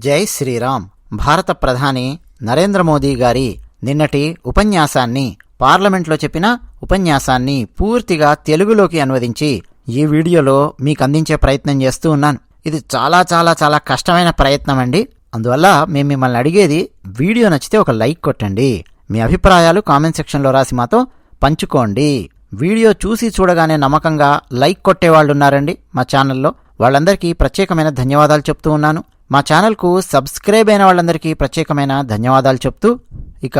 జై శ్రీరామ్. భారత ప్రధాని నరేంద్ర మోదీ గారి నిన్నటి ఉపన్యాసాన్ని, పార్లమెంట్లో చెప్పిన ఉపన్యాసాన్ని పూర్తిగా తెలుగులోకి అనువదించి ఈ వీడియోలో మీకు అందించే ప్రయత్నం చేస్తూ ఉన్నాను. ఇది చాలా చాలా చాలా కష్టమైన ప్రయత్నం అండి. అందువల్ల మేము మిమ్మల్ని అడిగేది, వీడియో నచ్చితే ఒక లైక్ కొట్టండి. మీ అభిప్రాయాలు కామెంట్ సెక్షన్లో రాసి మాతో పంచుకోండి. వీడియో చూసి చూడగానే నమ్మకంగా లైక్ కొట్టేవాళ్ళు ఉన్నారండి మా ఛానల్లో. వాళ్ళందరికీ ప్రత్యేకమైన ధన్యవాదాలు చెప్తూ ఉన్నాను. మా ఛానల్కు సబ్స్క్రైబ్ అయిన వాళ్ళందరికీ ప్రత్యేకమైన ధన్యవాదాలు చెప్తూ ఇక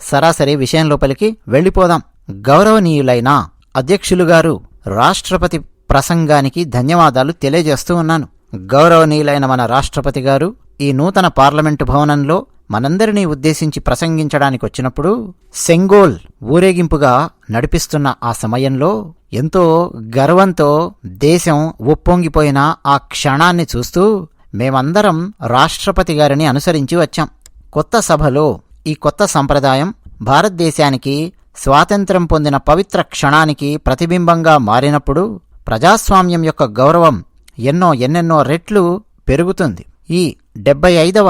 సరాసరి విషయం లోపలికి వెళ్ళిపోదాం. గౌరవనీయులైన అధ్యక్షులు గారు రాష్ట్రపతి ప్రసంగానికి ధన్యవాదాలు తెలియజేస్తూ ఉన్నాను. గౌరవనీయులైన మన రాష్ట్రపతి గారు ఈ నూతన పార్లమెంటు భవనంలో మనందరినీ ఉద్దేశించి ప్రసంగించడానికి వచ్చినప్పుడు సెంగోల్ ఊరేగింపుగా నడిపిస్తున్న ఆ సమయంలో ఎంతో గర్వంతో దేశం ఉప్పొంగిపోయిన ఆ క్షణాన్ని చూస్తూ మేమందరం రాష్ట్రపతి గారిని అనుసరించి వచ్చాం. కొత్త సభలో ఈ కొత్త సంప్రదాయం భారతదేశానికి స్వాతంత్ర్యం పొందిన పవిత్ర క్షణానికి ప్రతిబింబంగా మారినప్పుడు ప్రజాస్వామ్యం యొక్క గౌరవం ఎన్నెన్నో రెట్లు పెరుగుతుంది. ఈ 75వ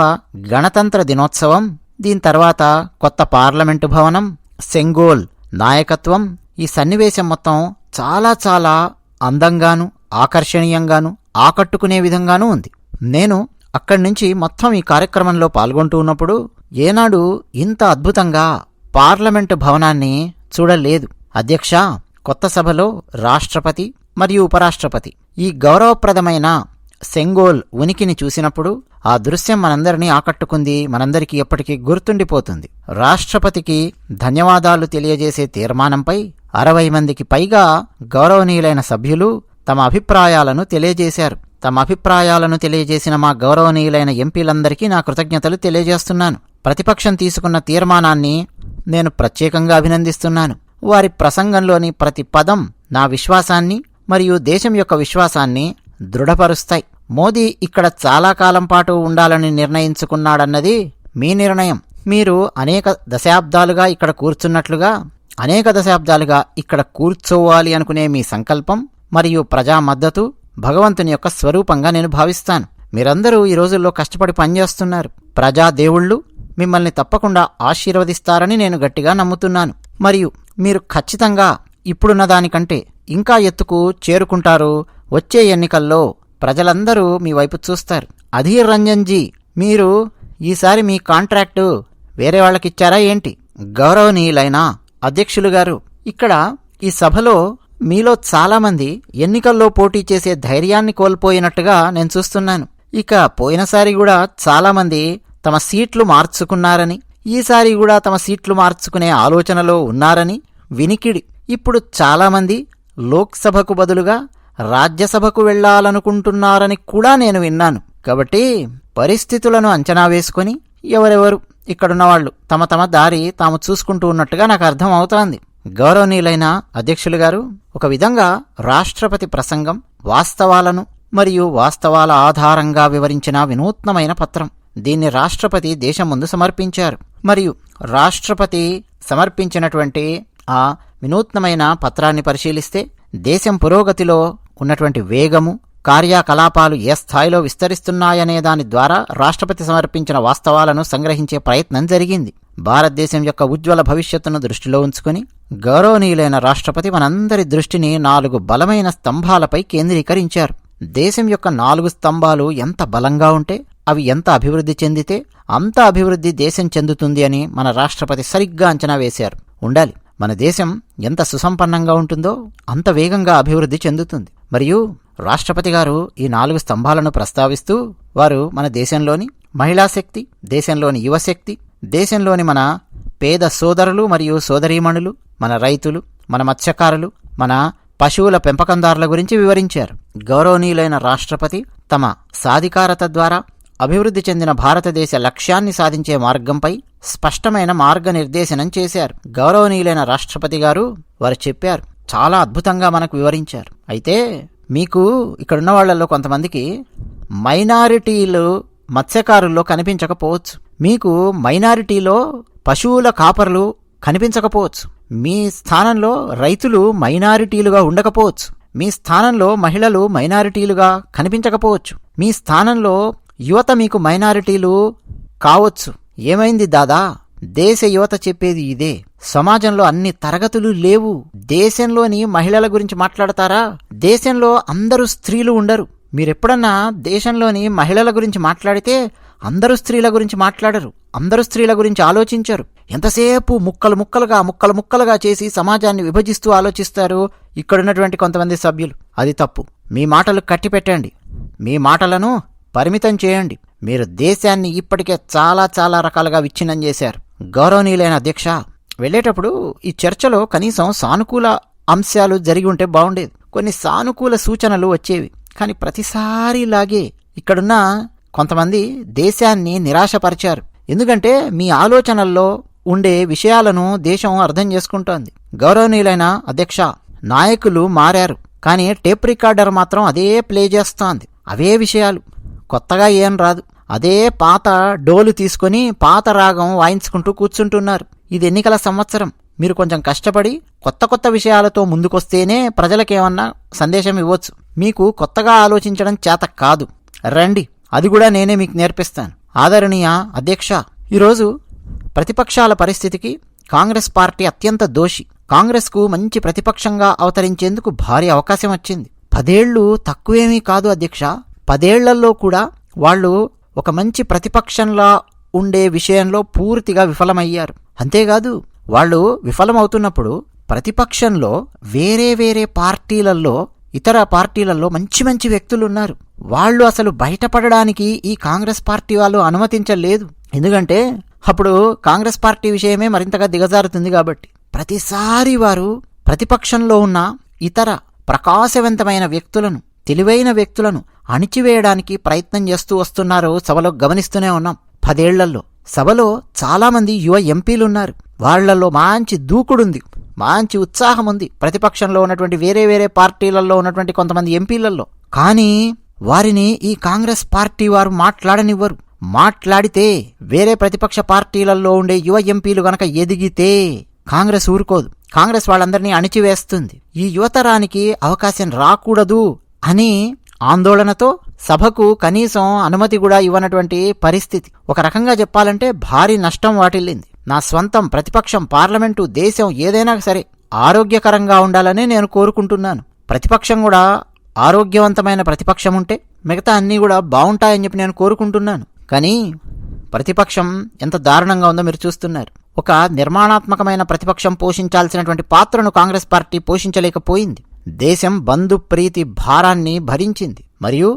గణతంత్ర దినోత్సవం, దీని తర్వాత కొత్త పార్లమెంటు భవనం, సెంగోల్ నాయకత్వం, ఈ సన్నివేశం మొత్తం చాలా చాలా అందంగాను ఆకర్షణీయంగాను ఆకట్టుకునే విధంగానూ ఉంది. నేను అక్కడి నుంచి మొత్తం ఈ కార్యక్రమంలో పాల్గొంటూ ఉన్నప్పుడు ఏనాడు ఇంత అద్భుతంగా పార్లమెంటు భవనాన్ని చూడలేదు. అధ్యక్ష, కొత్త సభలో రాష్ట్రపతి మరియు ఉపరాష్ట్రపతి ఈ గౌరవప్రదమైన సెంగోల్ ఉనికిని చూసినప్పుడు ఆ దృశ్యం మనందరినీ ఆకట్టుకుంది, మనందరికీ ఎప్పటికీ గుర్తుండిపోతుంది. రాష్ట్రపతికి ధన్యవాదాలు తెలియజేసే తీర్మానంపై 60 మందికి పైగా గౌరవనీయులైన సభ్యులు తమ అభిప్రాయాలను తెలియజేశారు. తమ అభిప్రాయాలను తెలియజేసిన మా గౌరవనీయులైన ఎంపీలందరికీ నా కృతజ్ఞతలు తెలియజేస్తున్నాను. ప్రతిపక్షం తీసుకున్న తీర్మానాన్ని నేను ప్రత్యేకంగా అభినందిస్తున్నాను. వారి ప్రసంగంలోని ప్రతి పదం నా విశ్వాసాన్ని మరియు దేశం యొక్క విశ్వాసాన్ని దృఢపరుస్తాయి. మోదీ ఇక్కడ చాలా కాలం పాటు ఉండాలని నిర్ణయించుకున్నాడన్నది మీ నిర్ణయం. మీరు అనేక దశాబ్దాలుగా ఇక్కడ కూర్చున్నట్లుగా అనేక దశాబ్దాలుగా ఇక్కడ కూర్చోవాలి అనుకునే మీ సంకల్పం మరియు ప్రజా మద్దతు భగవంతుని యొక్క స్వరూపంగా నేను భావిస్తాను. మీరందరూ ఈ రోజుల్లో కష్టపడి పనిచేస్తున్నారు. ప్రజా దేవుళ్ళు మిమ్మల్ని తప్పకుండా ఆశీర్వదిస్తారని నేను గట్టిగా నమ్ముతున్నాను. మరియు మీరు ఖచ్చితంగా ఇప్పుడున్న దానికంటే ఇంకా ఎత్తుకు చేరుకుంటారు. వచ్చే ఎన్నికల్లో ప్రజలందరూ మీ వైపు చూస్తారు. అధీర్ రంజన్ జీ, మీరు ఈసారి మీ కాంట్రాక్టు వేరే వాళ్ళకిచ్చారా ఏంటి? గౌరవనీయులైన అధ్యక్షులు గారు, ఇక్కడ ఈ సభలో మీలో చాలామంది ఎన్నికల్లో పోటీ చేసే ధైర్యాన్ని కోల్పోయినట్టుగా నేను చూస్తున్నాను. ఇక పోయినసారి కూడా చాలామంది తమ సీట్లు మార్చుకున్నారని, ఈసారి కూడా తమ సీట్లు మార్చుకునే ఆలోచనలో ఉన్నారని వినికిడి. ఇప్పుడు చాలామంది లోక్సభకు బదులుగా రాజ్యసభకు వెళ్లాలనుకుంటున్నారని కూడా నేను విన్నాను. కాబట్టి పరిస్థితులను అంచనా వేసుకొని ఎవరెవరు ఇక్కడున్నవాళ్లు తమ తమ దారి తాము చూసుకుంటూ ఉన్నట్టుగా నాకు అర్థం అవుతోంది. గౌరవనీయులైన అధ్యక్షులు గారు, ఒక విధంగా రాష్ట్రపతి ప్రసంగం వాస్తవాలను మరియు వాస్తవాల ఆధారంగా వివరించిన వినూత్నమైన పత్రం. దీన్ని రాష్ట్రపతి దేశం ముందు సమర్పించారు. మరియు రాష్ట్రపతి సమర్పించినటువంటి ఆ వినూత్నమైన పత్రాన్ని పరిశీలిస్తే దేశం పురోగతిలో ఉన్నటువంటి వేగము, కార్యకలాపాలు ఏ స్థాయిలో విస్తరిస్తున్నాయనే దాని ద్వారా రాష్ట్రపతి సమర్పించిన వాస్తవాలను సంగ్రహించే ప్రయత్నం జరిగింది. భారతదేశం యొక్క ఉజ్వల భవిష్యత్తును దృష్టిలో ఉంచుకుని గౌరవనీయులైన రాష్ట్రపతి మనందరి దృష్టిని 4 బలమైన స్తంభాలపై కేంద్రీకరించారు. దేశం యొక్క 4 స్తంభాలు ఎంత బలంగా ఉంటే అవి ఎంత అభివృద్ధి చెందితే అంత అభివృద్ధి దేశం చెందుతుంది అని మన రాష్ట్రపతి సరిగ్గా అంచనా వేశారు. ఉండాలి. మన దేశం ఎంత సుసంపన్నంగా ఉంటుందో అంత వేగంగా అభివృద్ధి చెందుతుంది. మరియు రాష్ట్రపతి గారు ఈ 4 స్తంభాలను ప్రస్తావిస్తూ వారు మన దేశంలోని మహిళా శక్తి, దేశంలోని యువశక్తి, దేశంలోని మన పేద సోదరులు మరియు సోదరీమణులు, మన రైతులు, మన మత్స్యకారులు, మన పశువుల పెంపకందారుల గురించి వివరించారు. గౌరవనీయులైన రాష్ట్రపతి తమ సాధికారత ద్వారా అభివృద్ధి చెందిన భారతదేశ లక్ష్యాన్ని సాధించే మార్గంపై స్పష్టమైన మార్గనిర్దేశనం చేశారు. గౌరవనీయులైన రాష్ట్రపతి గారు వారు చెప్పారు, చాలా అద్భుతంగా మనకు వివరించారు. అయితే మీకు ఇక్కడున్న వాళ్లలో కొంతమందికి మైనారిటీలు మత్స్యకారుల్లో కనిపించకపోవచ్చు, మీకు మైనారిటీలో పశువుల కాపరులు కనిపించకపోవచ్చు, మీ స్థానంలో రైతులు మైనారిటీలుగా ఉండకపోవచ్చు, మీ స్థానంలో మహిళలు మైనారిటీలుగా కనిపించకపోవచ్చు, మీ స్థానంలో యువత మీకు మైనారిటీలు కావచ్చు. ఏమైంది దాదా? దేశ యువత చెప్పేది ఇదే. సమాజంలో అన్ని తరగతులు లేవు. దేశంలోని మహిళల గురించి మాట్లాడతారా? దేశంలో అందరూ స్త్రీలు ఉండరు. మీరెప్పుడన్నా దేశంలోని మహిళల గురించి మాట్లాడితే అందరూ స్త్రీల గురించి మాట్లాడరు, అందరూ స్త్రీల గురించి ఆలోచించరు. ఎంతసేపు ముక్కలు ముక్కలుగా చేసి సమాజాన్ని విభజిస్తూ ఆలోచిస్తారు ఇక్కడున్నటువంటి కొంతమంది సభ్యులు. అది తప్పు. మీ మాటలు కట్టిపెట్టండి, మీ మాటలను పరిమితం చేయండి. మీరు దేశాన్ని ఇప్పటికే చాలా చాలా రకాలుగా విచ్ఛిన్నం చేశారు. గౌరవనీయులైన అధ్యక్ష, వెళ్ళేటప్పుడు ఈ చర్చలో కనీసం సానుకూల అంశాలు జరిగి ఉంటే బాగుండేది. కొన్ని సానుకూల సూచనలు వచ్చేవి. కానీ ప్రతిసారిలాగే ఇక్కడున్న కొంతమంది దేశాన్ని నిరాశపరిచారు. ఎందుకంటే మీ ఆలోచనల్లో ఉండే విషయాలను దేశం అర్థం చేసుకుంటోంది. గౌరవనీయులైన అధ్యక్ష, నాయకులు మారారు, కానీ టేప్ రికార్డర్ మాత్రం అదే ప్లే చేస్తోంది. అవే విషయాలు, కొత్తగా ఏం రాదు. అదే పాత డోలు తీసుకొని పాత రాగం వాయించుకుంటూ కూర్చుంటున్నారు. ఇది ఎన్నికల సంవత్సరం. మీరు కొంచెం కష్టపడి కొత్త విషయాలతో ముందుకొస్తేనే ప్రజలకేమన్నా సందేశం ఇవ్వచ్చు. మీకు కొత్తగా ఆలోచించడం చేత కాదు. రండి, అది కూడా నేనే మీకు నేర్పిస్తాను. ఆదరణీయ అధ్యక్ష, ఈరోజు ప్రతిపక్షాల పరిస్థితికి కాంగ్రెస్ పార్టీ అత్యంత దోషి. కాంగ్రెస్కు మంచి ప్రతిపక్షంగా అవతరించేందుకు భారీ అవకాశం వచ్చింది. 10 ఏళ్లు తక్కువేమీ కాదు అధ్యక్ష. 10 ఏళ్లలో కూడా వాళ్ళు ఒక మంచి ప్రతిపక్షంలా ఉండే విషయంలో పూర్తిగా విఫలమయ్యారు. అంతేకాదు, వాళ్ళు విఫలమవుతున్నప్పుడు ప్రతిపక్షంలో వేరే పార్టీలలో, ఇతర పార్టీలలో మంచి వ్యక్తులున్నారు. వాళ్ళు అసలు బయటపడడానికి ఈ కాంగ్రెస్ పార్టీ వాళ్ళు అనుమతించలేదు. ఎందుకంటే అప్పుడు కాంగ్రెస్ పార్టీ విషయమే మరింతగా దిగజారుతుంది కాబట్టి. ప్రతిసారి వారు ప్రతిపక్షంలో ఉన్న ఇతర ప్రకాశవంతమైన వ్యక్తులను, తెలివైన వ్యక్తులను అణిచివేయడానికి ప్రయత్నం చేస్తూ వస్తున్నారు. సభలో గమనిస్తూనే ఉన్నాం. 10 ఏళ్లలో సభలో చాలామంది యువ ఎంపీలున్నారు. వాళ్లలో మంచి దూకుడుంది, మంచి ఉత్సాహం ఉంది ప్రతిపక్షంలో ఉన్నటువంటి వేరే పార్టీలలో ఉన్నటువంటి కొంతమంది ఎంపీలలో. కానీ వారిని ఈ కాంగ్రెస్ పార్టీ వారు మాట్లాడనివ్వరు. మాట్లాడితే వేరే ప్రతిపక్ష పార్టీలలో ఉండే యువ ఎంపీలు గనక ఎదిగితే కాంగ్రెస్ ఊరుకోదు. కాంగ్రెస్ వాళ్ళందరినీ అణిచివేస్తుంది. ఈ యువతరానికి అవకాశం రాకూడదు అని ఆందోళనతో సభకు కనీసం అనుమతి కూడా ఇవ్వనటువంటి పరిస్థితి. ఒక రకంగా చెప్పాలంటే భారీ నష్టం వాటిల్లింది. నా స్వంతం ప్రతిపక్షం, పార్లమెంటు, దేశం ఏదైనా సరే ఆరోగ్యకరంగా ఉండాలని నేను కోరుకుంటున్నాను. ప్రతిపక్షం కూడా ఆరోగ్యవంతమైన ప్రతిపక్షం ఉంటే మిగతా అన్నీ కూడా బాగుంటాయని చెప్పి నేను కోరుకుంటున్నాను. కానీ ప్రతిపక్షం ఎంత దారుణంగా ఉందో మీరు చూస్తున్నారు. ఒక నిర్మాణాత్మకమైన ప్రతిపక్షం పోషించాల్సినటువంటి పాత్రను కాంగ్రెస్ పార్టీ పోషించలేకపోయింది. దేశం బంధు ప్రీతి భారాన్ని భరించింది, మరియు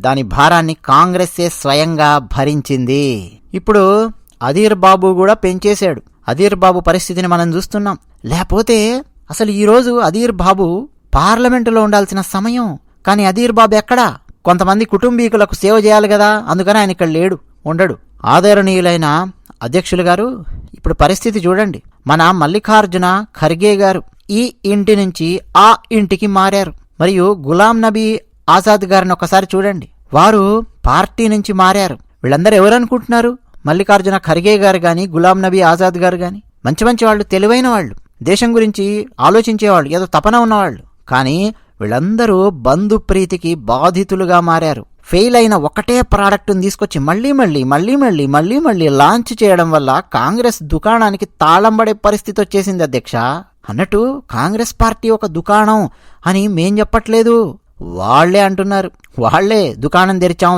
దాని భారాన్ని కాంగ్రెస్సే స్వయంగా భరించింది. ఇప్పుడు అధీర్ బాబు కూడా పెంచేశాడు. అధీర్ బాబు పరిస్థితిని మనం చూస్తున్నాం. లేకపోతే అసలు ఈరోజు అధీర్ బాబు పార్లమెంటులో ఉండాల్సిన సమయం. కానీ అధీర్ బాబు ఎక్కడా? కొంతమంది కుటుంబీకులకు సేవ చేయాలి కదా, అందుకని ఆయన ఇక్కడ లేడు, ఉండడు. ఆదరణీయులైన అధ్యక్షులు గారు, ఇప్పుడు పరిస్థితి చూడండి. మన మల్లికార్జున ఖర్గే గారు ఈ ఇంటి నుంచి ఆ ఇంటికి మారారు. మరియు గులాం నబీ ఆజాద్ గారిని ఒకసారి చూడండి, వారు పార్టీ నుంచి మారారు. వీళ్ళందరూ ఎవరనుకుంటున్నారు? మల్లికార్జున ఖర్గే గారు గాని, గులాం నబీ ఆజాద్ గారు గాని మంచి వాళ్ళు, తెలివైన వాళ్ళు, దేశం గురించి ఆలోచించేవాళ్ళు, ఏదో తపన ఉన్నవాళ్ళు. కానీ వీళ్ళందరూ బంధు ప్రీతికి బాధితులుగా మారారు. ఫెయిల్ అయిన ఒకటే ప్రాడక్ట్ని తీసుకొచ్చి మళ్ళీ లాంచ్ చేయడం వల్ల కాంగ్రెస్ దుకాణానికి తాళం పడే పరిస్థితి వచ్చేసింది అధ్యక్ష. అన్నట్టు కాంగ్రెస్ పార్టీ ఒక దుకాణం అని మేం చెప్పట్లేదు, వాళ్లే అంటున్నారు. వాళ్లే దుకాణం తెరిచాం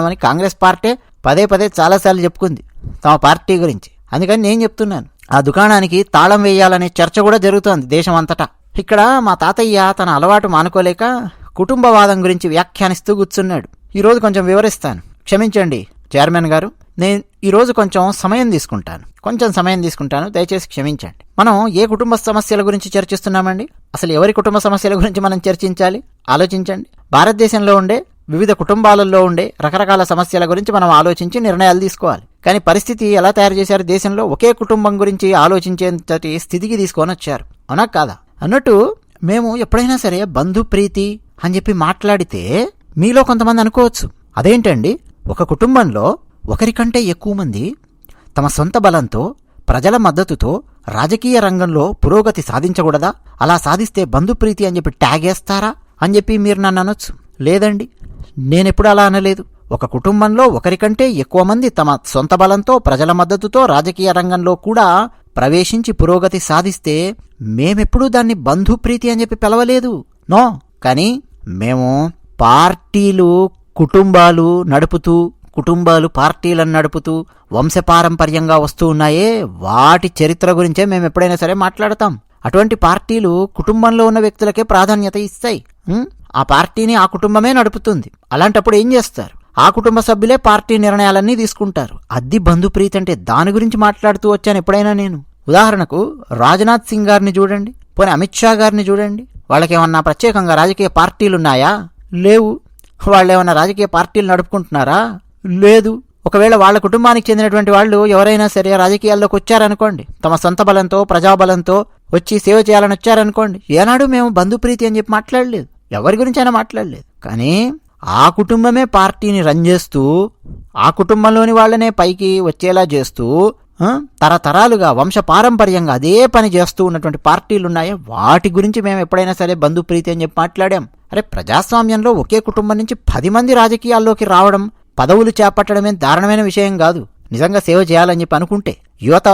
అని కాంగ్రెస్ పార్టీ పదే చాలాసార్లు చెప్పుకుంది తమ పార్టీ గురించి. అందుకని నేను చెప్తున్నాను, ఆ దుకాణానికి తాళం వేయాలనే చర్చ కూడా జరుగుతోంది దేశం అంతటా. ఇక్కడ మా తాతయ్య తన అలవాటు మానుకోలేక కుటుంబవాదం గురించి వ్యాఖ్యానిస్తూ కూర్చున్నాడు. ఈరోజు కొంచెం వివరిస్తాను, క్షమించండి చైర్మన్ గారు. నేను ఈరోజు కొంచెం సమయం తీసుకుంటాను, దయచేసి క్షమించండి. మనం ఏ కుటుంబ సమస్యల గురించి చర్చిస్తున్నామండి? అసలు ఎవరి కుటుంబ సమస్యల గురించి మనం చర్చించాలి? ఆలోచించండి. భారతదేశంలో ఉండే వివిధ కుటుంబాలలో ఉండే రకరకాల సమస్యల గురించి మనం ఆలోచించి నిర్ణయాలు తీసుకోవాలి. కానీ పరిస్థితి ఎలా తయారు చేశారు? దేశంలో ఒకే కుటుంబం గురించి ఆలోచించేంతటి స్థితికి తీసుకొని వచ్చారు. అవునా కాదా? అన్నట్టు మేము ఎప్పుడైనా సరే బంధు ప్రీతి అని చెప్పి మాట్లాడితే మీలో కొంతమంది అనుకోవచ్చు, అదేంటండి, ఒక కుటుంబంలో ఒకరికంటే ఎక్కువ మంది తమ సొంత బలంతో, ప్రజల మద్దతుతో రాజకీయ రంగంలో పురోగతి సాధించకూడదా? అలా సాధిస్తే బంధుప్రీతి అని చెప్పి ట్యాగ్ వేస్తారా అని చెప్పి మీరు నన్ను అనొచ్చు. లేదండి, నేనెప్పుడు అలా అనలేదు. ఒక కుటుంబంలో ఒకరికంటే ఎక్కువ మంది తమ సొంత బలంతో, ప్రజల మద్దతుతో రాజకీయ రంగంలో కూడా ప్రవేశించి పురోగతి సాధిస్తే మేమెప్పుడూ దాన్ని బంధుప్రీతి అని చెప్పి పిలవలేదు. నో. కానీ మేము పార్టీలు కుటుంబాలు నడుపుతూ, కుటుంబాలు పార్టీలను నడుపుతూ వంశపారంపర్యంగా వస్తూ ఉన్నాయే, వాటి చరిత్ర గురించే మేము ఎప్పుడైనా సరే మాట్లాడతాం. అటువంటి పార్టీలు కుటుంబంలో ఉన్న వ్యక్తులకే ప్రాధాన్యత ఇస్తాయి. ఆ పార్టీని ఆ కుటుంబమే నడుపుతుంది. అలాంటప్పుడు ఏం చేస్తారు? ఆ కుటుంబ సభ్యులే పార్టీ నిర్ణయాలన్నీ తీసుకుంటారు. అది బంధుప్రీతి అంటే. దాని గురించి మాట్లాడుతూ వచ్చాను ఎప్పుడైనా నేను. ఉదాహరణకు రాజ్నాథ్ సింగ్ గారిని చూడండి, పోనీ అమిత్ షా గారిని చూడండి. వాళ్ళకేమన్నా ప్రత్యేకంగా రాజకీయ పార్టీలున్నాయా? లేవు. వాళ్ళేమన్నా రాజకీయ పార్టీలు నడుపుకుంటున్నారా? లేదు. ఒకవేళ వాళ్ళ కుటుంబానికి చెందినటువంటి వాళ్ళు ఎవరైనా సరే రాజకీయాల్లోకి వచ్చారనుకోండి, తమ సొంత బలంతో, ప్రజాబలంతో వచ్చి సేవ చేయాలని వచ్చారనుకోండి, ఏనాడు మేము బంధుప్రీతి అని చెప్పి మాట్లాడలేదు. ఎవరి గురించి అయినా మాట్లాడలేదు. కానీ ఆ కుటుంబమే పార్టీని రన్ చేస్తూ, ఆ కుటుంబంలోని వాళ్ళనే పైకి వచ్చేలా చేస్తూ, తరతరాలుగా వంశపారంపర్యంగా అదే పని చేస్తూ ఉన్నటువంటి పార్టీలున్నాయో వాటి గురించి మేము ఎప్పుడైనా సరే బంధుప్రీతి అని చెప్పి మాట్లాడాం. అరే, ప్రజాస్వామ్యంలో ఒకే కుటుంబం నుంచి 10 మంది రాజకీయాల్లోకి రావడం, పదవులు చేపట్టడమే దారుణమైన విషయం కాదు. నిజంగా సేవ చేయాలని చెప్పి అనుకుంటే యువత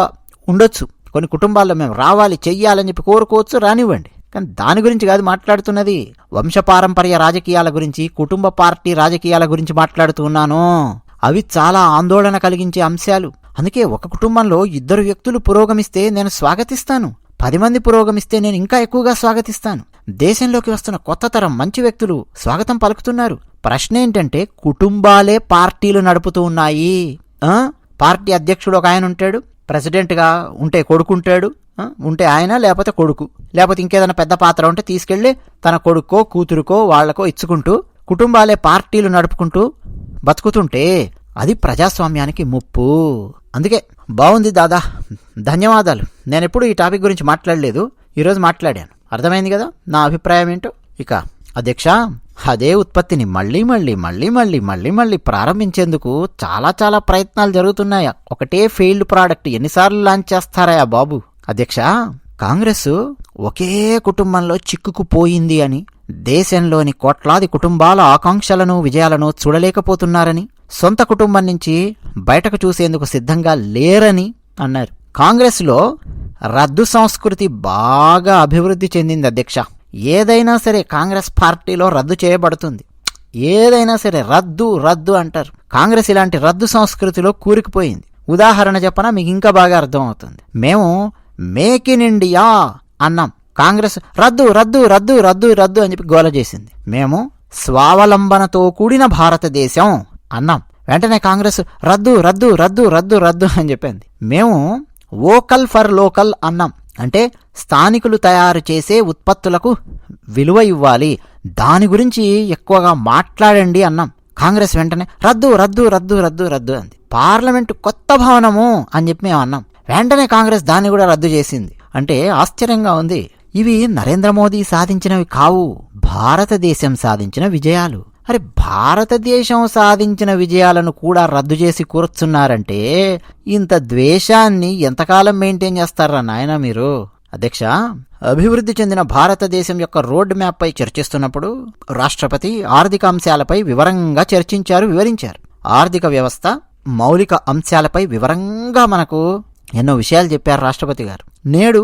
ఉండొచ్చు. కొన్ని కుటుంబాల్లో మేము రావాలి, చెయ్యాలని చెప్పి కోరుకోవచ్చు, రానివ్వండి. కానీ దాని గురించి కాదు మాట్లాడుతున్నది. వంశపారంపర్య రాజకీయాల గురించి, కుటుంబ పార్టీ రాజకీయాల గురించి మాట్లాడుతూ ఉన్నాను. అవి చాలా ఆందోళన కలిగించే అంశాలు. అందుకే ఒక కుటుంబంలో 2 వ్యక్తులు పురోగమిస్తే నేను స్వాగతిస్తాను. 10 మంది పురోగమిస్తే నేను ఇంకా ఎక్కువగా స్వాగతిస్తాను. దేశంలోకి వస్తున్న కొత్త తరం మంచి వ్యక్తులు స్వాగతం పలుకుతున్నారు. ప్రశ్న ఏంటంటే, కుటుంబాలే పార్టీలు నడుపుతూ ఉన్నాయి. పార్టీ అధ్యక్షుడు ఒక ఆయన ఉంటాడు, ప్రెసిడెంట్గా ఉంటే కొడుకుంటాడు, ఉంటే ఆయన లేకపోతే కొడుకు, లేకపోతే ఇంకేదైనా పెద్ద పాత్ర ఉంటే తీసుకెళ్లి తన కొడుకో కూతురుకో వాళ్లకో ఇచ్చుకుంటూ కుటుంబాలే పార్టీలు నడుపుకుంటూ బతుకుతుంటే అది ప్రజాస్వామ్యానికి ముప్పు. అందుకే బాగుంది దాదా, ధన్యవాదాలు. నేనెప్పుడు ఈ టాపిక్ గురించి మాట్లాడలేదు, ఈరోజు మాట్లాడాను. అర్థమైంది కదా నా అభిప్రాయం ఏంటో. ఇక అధ్యక్ష, అదే ఉత్పత్తిని మళ్ళీ మళ్ళీ మళ్ళీ మళ్ళీ మళ్ళీ మళ్ళీ ప్రారంభించేందుకు చాలా చాలా ప్రయత్నాలు జరుగుతున్నాయా? ఒకటే ఫెయిల్డ్ ప్రోడక్ట్ ఎన్నిసార్లు లాంచ్ చేస్తారా బాబు? అధ్యక్ష, కాంగ్రెస్ ఒకే కుటుంబంలో చిక్కుకుపోయింది అని, దేశంలోని కోట్లాది కుటుంబాల ఆకాంక్షలను విజయాలను చూడలేకపోతున్నారని, సొంత కుటుంబం నుంచి బయటకు చూసేందుకు సిద్ధంగా లేరని అన్నారు. కాంగ్రెస్లో రద్దు సంస్కృతి బాగా అభివృద్ధి చెందింది అధ్యక్ష. ఏదైనా సరే కాంగ్రెస్ పార్టీలో రద్దు చేయబడుతుంది. ఏదైనా సరే రద్దు రద్దు అంటారు. కాంగ్రెస్ ఇలాంటి రద్దు సంస్కృతిలో కూరుకుపోయింది. ఉదాహరణ చెప్పనా, మీకు ఇంకా బాగా అర్థం అవుతుంది. మేము మేక్ ఇన్ ఇండియా అన్నాం, కాంగ్రెస్ రద్దు రద్దు రద్దు రద్దు రద్దు అని చెప్పి గోల చేసింది. మేము స్వావలంబనతో కూడిన భారతదేశం అన్నాం, వెంటనే కాంగ్రెస్ రద్దు రద్దు రద్దు రద్దు రద్దు అని చెప్పింది. మేము వోకల్ ఫర్ లోకల్ అన్నాం, అంటే స్థానికులు తయారు చేసే ఉత్పత్తులకు విలువ ఇవ్వాలి, దాని గురించి ఎక్కువగా మాట్లాడండి అన్నాం. కాంగ్రెస్ వెంటనే రద్దు రద్దు రద్దు రద్దు రద్దు అంది. పార్లమెంటు కొత్త భవనము అని చెప్పి మేము అన్నాం, వెంటనే కాంగ్రెస్ దాన్ని కూడా రద్దు చేసింది. అంటే ఆశ్చర్యంగా ఉంది. ఇవి నరేంద్ర మోదీ సాధించినవి కావు, భారతదేశం సాధించిన విజయాలు. అరే, భారతదేశం సాధించిన విజయాలను కూడా రద్దు చేసి కూర్చున్నారంటే ఇంత ద్వేషాన్ని ఎంతకాలం మెయింటైన్ చేస్తారా నాయనా మీరు? అధ్యక్ష, అభివృద్ధి చెందిన భారతదేశం యొక్క రోడ్ మ్యాప్ పై చర్చిస్తున్నప్పుడు రాష్ట్రపతి ఆర్థిక అంశాలపై వివరంగా వివరించారు. ఆర్థిక వ్యవస్థ మౌలిక అంశాలపై వివరంగా మనకు ఎన్నో విషయాలు చెప్పారు రాష్ట్రపతి గారు. నేడు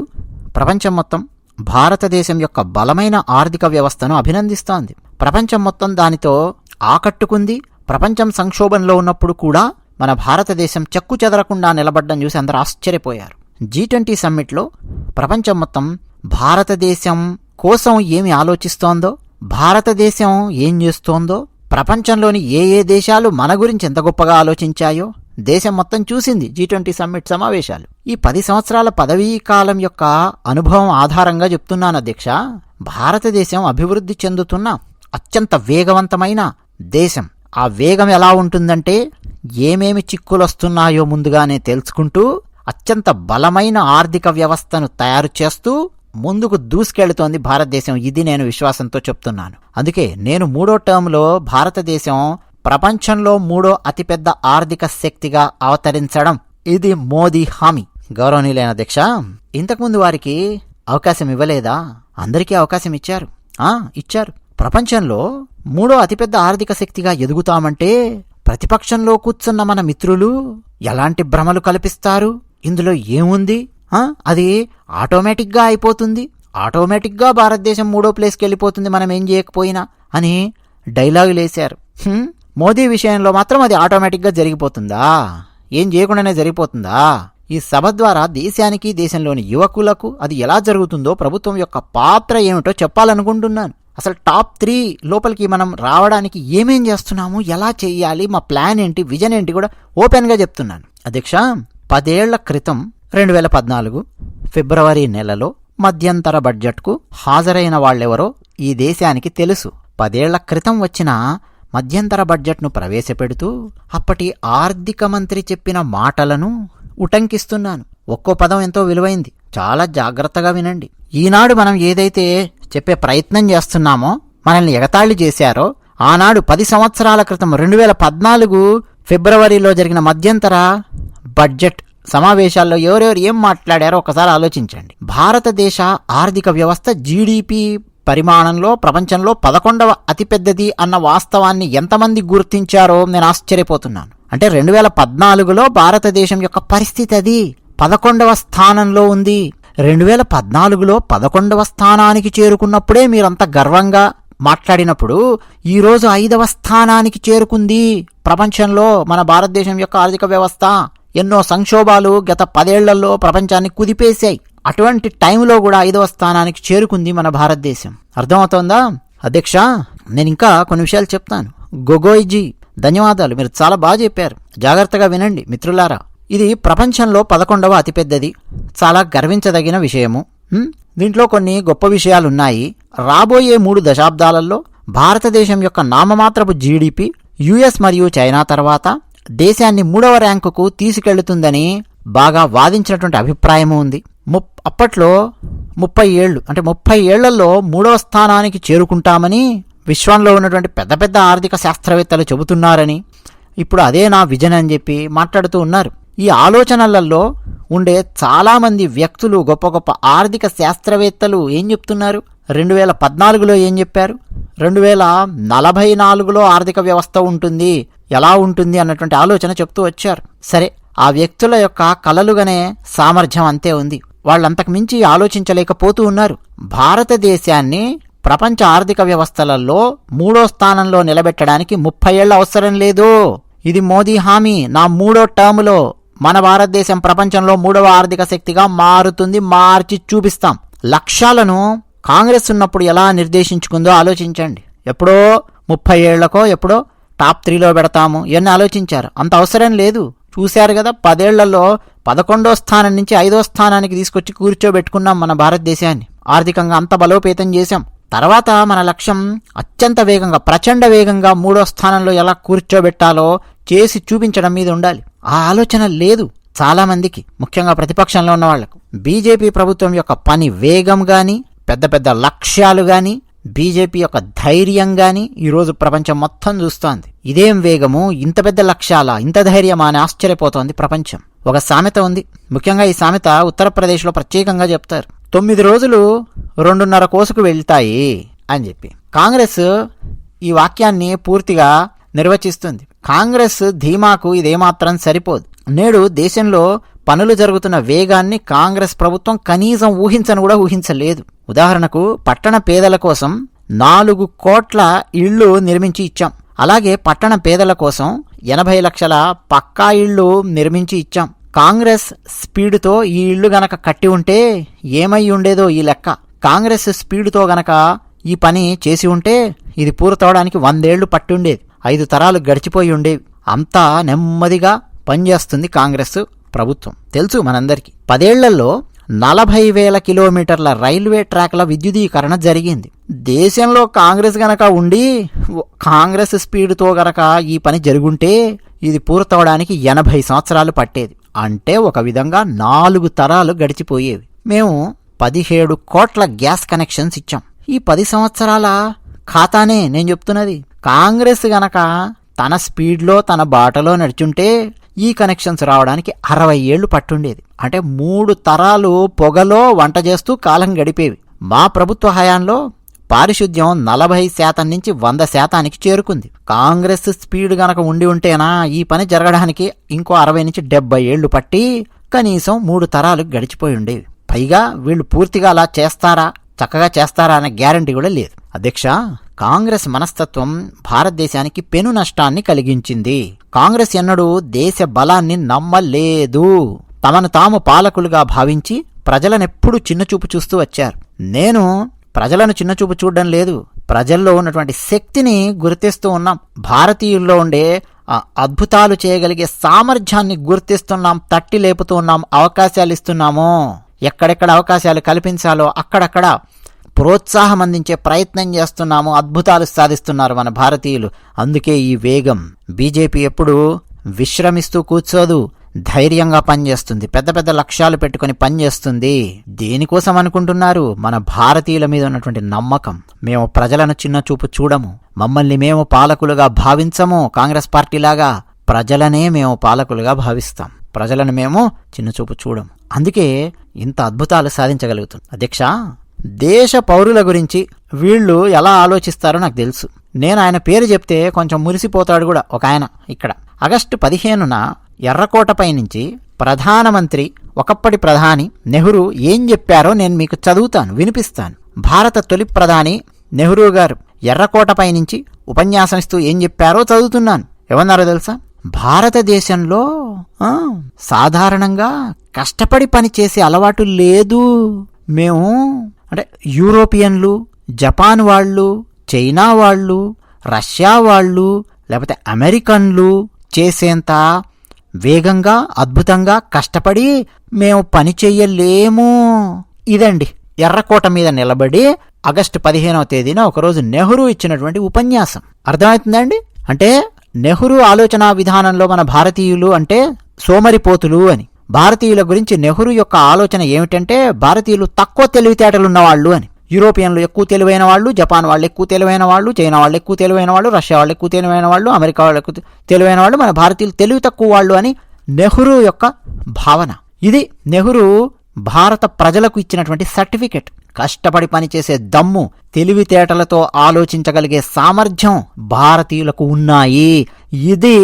ప్రపంచం మొత్తం భారతదేశం యొక్క బలమైన ఆర్థిక వ్యవస్థను అభినందిస్తోంది. ప్రపంచం మొత్తం దానితో ఆకట్టుకుంది. ప్రపంచం సంక్షోభంలో ఉన్నప్పుడు కూడా మన భారతదేశం చెక్కు చెదరకుండా నిలబడ్డం చూసి అందరూ ఆశ్చర్యపోయారు. G20 సమ్మిట్లో ప్రపంచం మొత్తం భారతదేశం కోసం ఏమి ఆలోచిస్తోందో, భారతదేశం ఏం చేస్తోందో, ప్రపంచంలోని ఏ ఏ దేశాలు మన గురించి ఎంత గొప్పగా ఆలోచించాయో దేశం మొత్తం చూసింది G20 సమ్మిట్ సమావేశాలు. ఈ 10 సంవత్సరాల పదవీ కాలం యొక్క అనుభవం ఆధారంగా చెప్తున్నాను అధ్యక్ష, భారతదేశం అభివృద్ధి చెందుతున్న అత్యంత వేగవంతమైన దేశం. ఆ వేగం ఎలా ఉంటుందంటే, ఏమేమి చిక్కులొస్తున్నాయో ముందుగానే తెలుసుకుంటూ అత్యంత బలమైన ఆర్థిక వ్యవస్థను తయారు చేస్తూ ముందుకు దూసుకెళ్తోంది భారతదేశం. ఇది నేను విశ్వాసంతో చెప్తున్నాను. అందుకే నేను 3వ టర్మ్లో భారతదేశం ప్రపంచంలో 3వ అతిపెద్ద ఆర్థిక శక్తిగా అవతరించడం ఇది మోదీ హామీ. గౌరవనీయులైన అధ్యక్ష, ఇంతకుముందు వారికి అవకాశం ఇవ్వలేదా? అందరికీ అవకాశం ఇచ్చారు. ప్రపంచంలో 3వ అతిపెద్ద ఆర్థిక శక్తిగా ఎదుగుతామంటే ప్రతిపక్షంలో కూర్చున్న మన మిత్రులు ఎలాంటి భ్రమలు కల్పిస్తారు? ఇందులో ఏముంది? అది ఆటోమేటిక్గా అయిపోతుంది, ఆటోమేటిక్గా భారతదేశం 3వ ప్లేస్కి వెళ్ళిపోతుంది మనం ఏం చేయకపోయినా అని డైలాగులేశారు. మోదీ విషయంలో మాత్రం అది ఆటోమేటిక్గా జరిగిపోతుందా? ఏం చేయకుండానే జరిగిపోతుందా? ఈ సభ ద్వారా దేశానికి, దేశంలోని యువకులకు అది ఎలా జరుగుతుందో, ప్రభుత్వం యొక్క పాత్ర ఏమిటో చెప్పాలనుకుంటున్నాను. అసలు టాప్ 3 లోపలికి మనం రావడానికి ఏమేం చేస్తున్నాము, ఎలా చేయాలి, మా ప్లాన్ ఏంటి, విజన్ ఏంటి కూడా ఓపెన్గా చెప్తున్నాను. అధ్యక్ష, 10 ఏళ్ల క్రితం 2014 ఫిబ్రవరి నెలలో మధ్యంతర బడ్జెట్కు హాజరైన వాళ్ళెవరో ఈ దేశానికి తెలుసు. 10 ఏళ్ల క్రితం వచ్చిన మధ్యంతర బడ్జెట్ను ప్రవేశపెడుతూ అప్పటి ఆర్థిక మంత్రి చెప్పిన మాటలను ఉటంకిస్తున్నాను. ఒక్కో పదం ఎంతో విలువైంది, చాలా జాగ్రత్తగా వినండి. ఈనాడు మనం ఏదైతే చెప్పే ప్రయత్నం చేస్తున్నామో, మనల్ని ఎగతాళి చేశారో, ఆనాడు 10 సంవత్సరాల క్రితం 2014 ఫిబ్రవరిలో జరిగిన మధ్యంతర బడ్జెట్ సమావేశాల్లో ఎవరెవరు ఏం మాట్లాడారో ఒకసారి ఆలోచించండి. భారతదేశ ఆర్థిక వ్యవస్థ జీడిపి పరిమాణంలో ప్రపంచంలో 11వ అతిపెద్దది అన్న వాస్తవాన్ని ఎంతమంది గుర్తించారో నేను ఆశ్చర్యపోతున్నాను. అంటే 2014లో భారతదేశం యొక్క పరిస్థితి అది 11వ స్థానంలో ఉంది. 2014లో 11వ స్థానానికి చేరుకున్నప్పుడే మీరంత గర్వంగా మాట్లాడినప్పుడు ఈరోజు 5వ స్థానానికి చేరుకుంది ప్రపంచంలో మన భారతదేశం యొక్క ఆర్థిక వ్యవస్థ. ఎన్నో సంక్షోభాలు గత 10 ఏళ్లలో ప్రపంచాన్ని కుదిపేశాయి. అటువంటి టైంలో కూడా 5వ స్థానానికి చేరుకుంది మన భారతదేశం. అర్థమవుతోందా? అధ్యక్ష, నేను ఇంకా కొన్ని విషయాలు చెప్తాను. గొగోయ్జీ, ధన్యవాదాలు, మీరు చాలా బాగా చెప్పారు. జాగ్రత్తగా వినండి మిత్రులారా. ఇది ప్రపంచంలో 11వ అతిపెద్దది, చాలా గర్వించదగిన విషయము. దీంట్లో కొన్ని గొప్ప విషయాలున్నాయి. రాబోయే 3 దశాబ్దాలలో భారతదేశం యొక్క నామమాత్రపు జీడిపి యుఎస్ మరియు చైనా తర్వాత దేశాన్ని 3వ ర్యాంకుకు తీసుకెళ్తుందని బాగా వాదించినటువంటి అభిప్రాయము ఉంది. అప్పట్లో 30 ఏళ్లు, అంటే 30 ఏళ్లలో 3వ స్థానానికి చేరుకుంటామని విశ్వంలో ఉన్నటువంటి పెద్ద పెద్ద ఆర్థిక శాస్త్రవేత్తలు చెబుతున్నారని, ఇప్పుడు అదే నా విజన్ అని చెప్పి మాట్లాడుతూ ఉన్నారు. ఈ ఆలోచనలలో ఉండే చాలామంది వ్యక్తులు, గొప్ప గొప్ప ఆర్థిక శాస్త్రవేత్తలు ఏం చెప్తున్నారు? 2014లో ఏం చెప్పారు? 2044లో ఆర్థిక వ్యవస్థ ఉంటుంది, ఎలా ఉంటుంది అన్నటువంటి ఆలోచన చెప్తూ వచ్చారు. సరే, ఆ వ్యక్తుల యొక్క కలలుగానే సామర్థ్యం అంతే ఉంది. వాళ్ళంతకు మించి ఆలోచించలేకపోతూ ఉన్నారు. భారతదేశాన్ని ప్రపంచ ఆర్థిక వ్యవస్థలలో 3వ స్థానంలో నిలబెట్టడానికి 30 ఏళ్ల అవసరం లేదు. ఇది మోదీ హామీ. నా 3వ టర్ములో మన భారతదేశం ప్రపంచంలో 3వ ఆర్థిక శక్తిగా మారుతుంది, మార్చి చూపిస్తాం. లక్ష్యాలను కాంగ్రెస్ ఉన్నప్పుడు ఎలా నిర్దేశించుకుందో ఆలోచించండి. ఎప్పుడో 30 ఏళ్లకో ఎప్పుడో టాప్ 3లో పెడతాము ఇవన్నీ ఆలోచించారు. అంత అవసరం లేదు. చూశారు కదా, 10 ఏళ్లలో 11వ స్థానం నుంచి 5వ స్థానానికి తీసుకొచ్చి కూర్చోబెట్టుకున్నాం మన భారతదేశాన్ని. ఆర్థికంగా అంత బలోపేతం చేశాం. తర్వాత మన లక్ష్యం అత్యంత వేగంగా, ప్రచండ వేగంగా 3వ స్థానంలో ఎలా కూర్చోబెట్టాలో చేసి చూపించడం మీద ఉండాలి. ఆ ఆలోచన లేదు చాలామందికి, ముఖ్యంగా ప్రతిపక్షంలో ఉన్న వాళ్లకు. బీజేపీ ప్రభుత్వం యొక్క పని వేగం గాని, పెద్ద పెద్ద లక్ష్యాలు గాని, బీజేపీ యొక్క ధైర్యం గాని ఈరోజు ప్రపంచం మొత్తం చూస్తోంది. ఇదేం వేగము, ఇంత పెద్ద లక్ష్యాల, ఇంత ధైర్యమా అని ఆశ్చర్యపోతోంది ప్రపంచం. ఒక సామెత ఉంది, ముఖ్యంగా ఈ సామెత ఉత్తరప్రదేశ్లో ప్రత్యేకంగా చెప్తారు. 9 రోజులు 2.5 కోసుకు వెళ్తాయి అని చెప్పి కాంగ్రెస్ ఈ వాక్యాన్ని పూర్తిగా నిర్వచిస్తుంది. కాంగ్రెస్ ధీమాకు ఇదేమాత్రం సరిపోదు. నేడు దేశంలో పనులు జరుగుతున్న వేగాన్ని కాంగ్రెస్ ప్రభుత్వం కనీసం ఊహించను కూడా ఊహించలేదు. ఉదాహరణకు, పట్టణ పేదల కోసం 4 కోట్ల ఇళ్లు నిర్మించి ఇచ్చాం. అలాగే పట్టణ పేదల కోసం 80 లక్షల పక్కా ఇళ్లు నిర్మించి ఇచ్చాం. కాంగ్రెస్ స్పీడుతో ఈ ఇళ్లు గనక కట్టి ఉంటే ఏమై ఉండేదో ఈ లెక్క. కాంగ్రెస్ స్పీడుతో గనక ఈ పని చేసి ఉంటే ఇది పూర్తవడానికి 100 ఏళ్లు పట్టి ఉండేది, 5 తరాలు గడిచిపోయి ఉండేవి. అంతా నెమ్మదిగా పనిచేస్తుంది కాంగ్రెస్ ప్రభుత్వం, తెలుసు మనందరికీ. 10 ఏళ్లలో 40,000 కిలోమీటర్ల రైల్వే ట్రాక్ల విద్యుదీకరణ జరిగింది. దేశంలో కాంగ్రెస్ గనక ఉండి కాంగ్రెస్ స్పీడ్తో గనక ఈ పని జరుగుంటే ఇది పూర్తవడానికి 80 సంవత్సరాలు పట్టేది. అంటే ఒక విధంగా 4 తరాలు గడిచిపోయేవి. మేము 17 కోట్ల గ్యాస్ కనెక్షన్స్ ఇచ్చాం. ఈ 10 సంవత్సరాల ఖాతానే నేను చెప్తున్నది. కాంగ్రెస్ గనక తన స్పీడ్లో తన బాటలో నడుచుంటే ఈ కనెక్షన్స్ రావడానికి 60 ఏళ్లు పట్టుండేది. అంటే 3 తరాలు పొగలో వంట చేస్తూ కాలం గడిపేవి. మా ప్రభుత్వ హయాంలో పారిశుద్ధ్యం 40% నుంచి 100%కి చేరుకుంది. కాంగ్రెస్ స్పీడ్ గనక ఉండి ఉంటేనా ఈ పని జరగడానికి ఇంకో 60 నుంచి 70 ఏళ్లు పట్టి కనీసం 3 తరాలు గడిచిపోయి ఉండేవి. పైగా వీళ్ళు పూర్తిగా అలా చేస్తారా, చక్కగా చేస్తారా అనే గ్యారంటీ కూడా లేదు. అధ్యక్ష, కాంగ్రెస్ మనస్తత్వం భారతదేశానికి పెను నష్టాన్ని కలిగించింది. కాంగ్రెస్ ఎన్నడూ దేశ బలాన్ని నమ్మలేదు. తమను తాము పాలకులుగా భావించి ప్రజలనెప్పుడు చిన్నచూపు చూస్తూ వచ్చారు. నేను ప్రజలను చిన్నచూపు చూడడం లేదు, ప్రజల్లో ఉన్నటువంటి శక్తిని గుర్తిస్తూ ఉన్నాం. భారతీయుల్లో ఉండే అద్భుతాలు చేయగలిగే సామర్థ్యాన్ని గుర్తిస్తున్నాం, తట్టి లేపుతూ ఉన్నాం, అవకాశాలు ఇస్తున్నాము. ఎక్కడెక్కడ అవకాశాలు కల్పించాలో అక్కడక్కడ ప్రోత్సాహం అందించే ప్రయత్నం చేస్తున్నాము. అద్భుతాలు సాధిస్తున్నారు మన భారతీయులు. అందుకే ఈ వేగం. బీజేపీ ఎప్పుడు విశ్రమిస్తూ కూర్చోదు, ధైర్యంగా పనిచేస్తుంది, పెద్ద పెద్ద లక్ష్యాలు పెట్టుకుని పనిచేస్తుంది. దేనికోసం అనుకుంటున్నారు? మన భారతీయుల మీద ఉన్నటువంటి నమ్మకం. మేము ప్రజలను చిన్న చూపు చూడము, మమ్మల్ని మేము పాలకులుగా భావించము. కాంగ్రెస్ పార్టీలాగా ప్రజలనే మేము పాలకులుగా భావిస్తాం, ప్రజలను మేము చిన్న చూపు చూడము. అందుకే ఇంత అద్భుతాలు సాధించగలుగుతాం. అధ్యక్ష, దేశ పౌరుల గురించి వీళ్ళు ఎలా ఆలోచిస్తారో నాకు తెలుసు. నేను ఆయన పేరు చెప్తే కొంచెం మురిసిపోతాడు కూడా ఒక ఆయన. ఇక్కడ ఆగస్టు 15న ఎర్రకోటపై నుంచి ప్రధానమంత్రి, ఒకప్పటి ప్రధాని నెహ్రూ ఏం చెప్పారో నేను మీకు చదువుతాను, వినిపిస్తాను. భారత తొలి ప్రధాని నెహ్రూ గారు ఎర్రకోటపై నుంచి ఉపన్యాసం ఇస్తూ ఏం చెప్పారో చదువుతున్నాను. ఏమన్నారో తెలుసా? భారతదేశంలో సాధారణంగా కష్టపడి పని చేసే అలవాటు లేదు. మేము అంటే యూరోపియన్లు, జపాన్ వాళ్ళు, చైనా వాళ్ళు, రష్యా వాళ్ళు, లేకపోతే అమెరికన్లు చేసేంత వేగంగా అద్భుతంగా కష్టపడి మేము పని చెయ్యలేము. ఇదండి ఎర్రకోట మీద నిలబడి ఆగస్టు 15వ తేదీన ఒకరోజు నెహ్రూ ఇచ్చినటువంటి ఉపన్యాసం. అర్థమవుతుందండి? అంటే నెహ్రూ ఆలోచన విధానంలో మన భారతీయులు అంటే సోమరిపోతులు అని. భారతీయుల గురించి నెహ్రూ యొక్క ఆలోచన ఏమిటంటే భారతీయులు తక్కువ తెలివితేటలున్న వాళ్ళు అని. యూరోపియన్లు ఎక్కువ తెలివైన వాళ్ళు, జపాన్ వాళ్ళు ఎక్కువ తెలివైన వాళ్ళు, చైనా వాళ్ళు ఎక్కువ తెలివైన వాళ్ళు, రష్యా వాళ్ళు ఎక్కువ తెలివైన వాళ్ళు, అమెరికా వాళ్ళు ఎక్కువ తెలివైన వాళ్ళు, మన భారతీయులు తెలివి తక్కువ వాళ్ళు అని నెహ్రూ యొక్క భావన. ఇది నెహ్రూ భారత ప్రజలకు ఇచ్చినటువంటి సర్టిఫికెట్. కష్టపడి పనిచేసే దమ్ము, తెలివితేటలతో ఆలోచించగలిగే సామర్థ్యం భారతీయులకు ఉన్నాయి. ఇది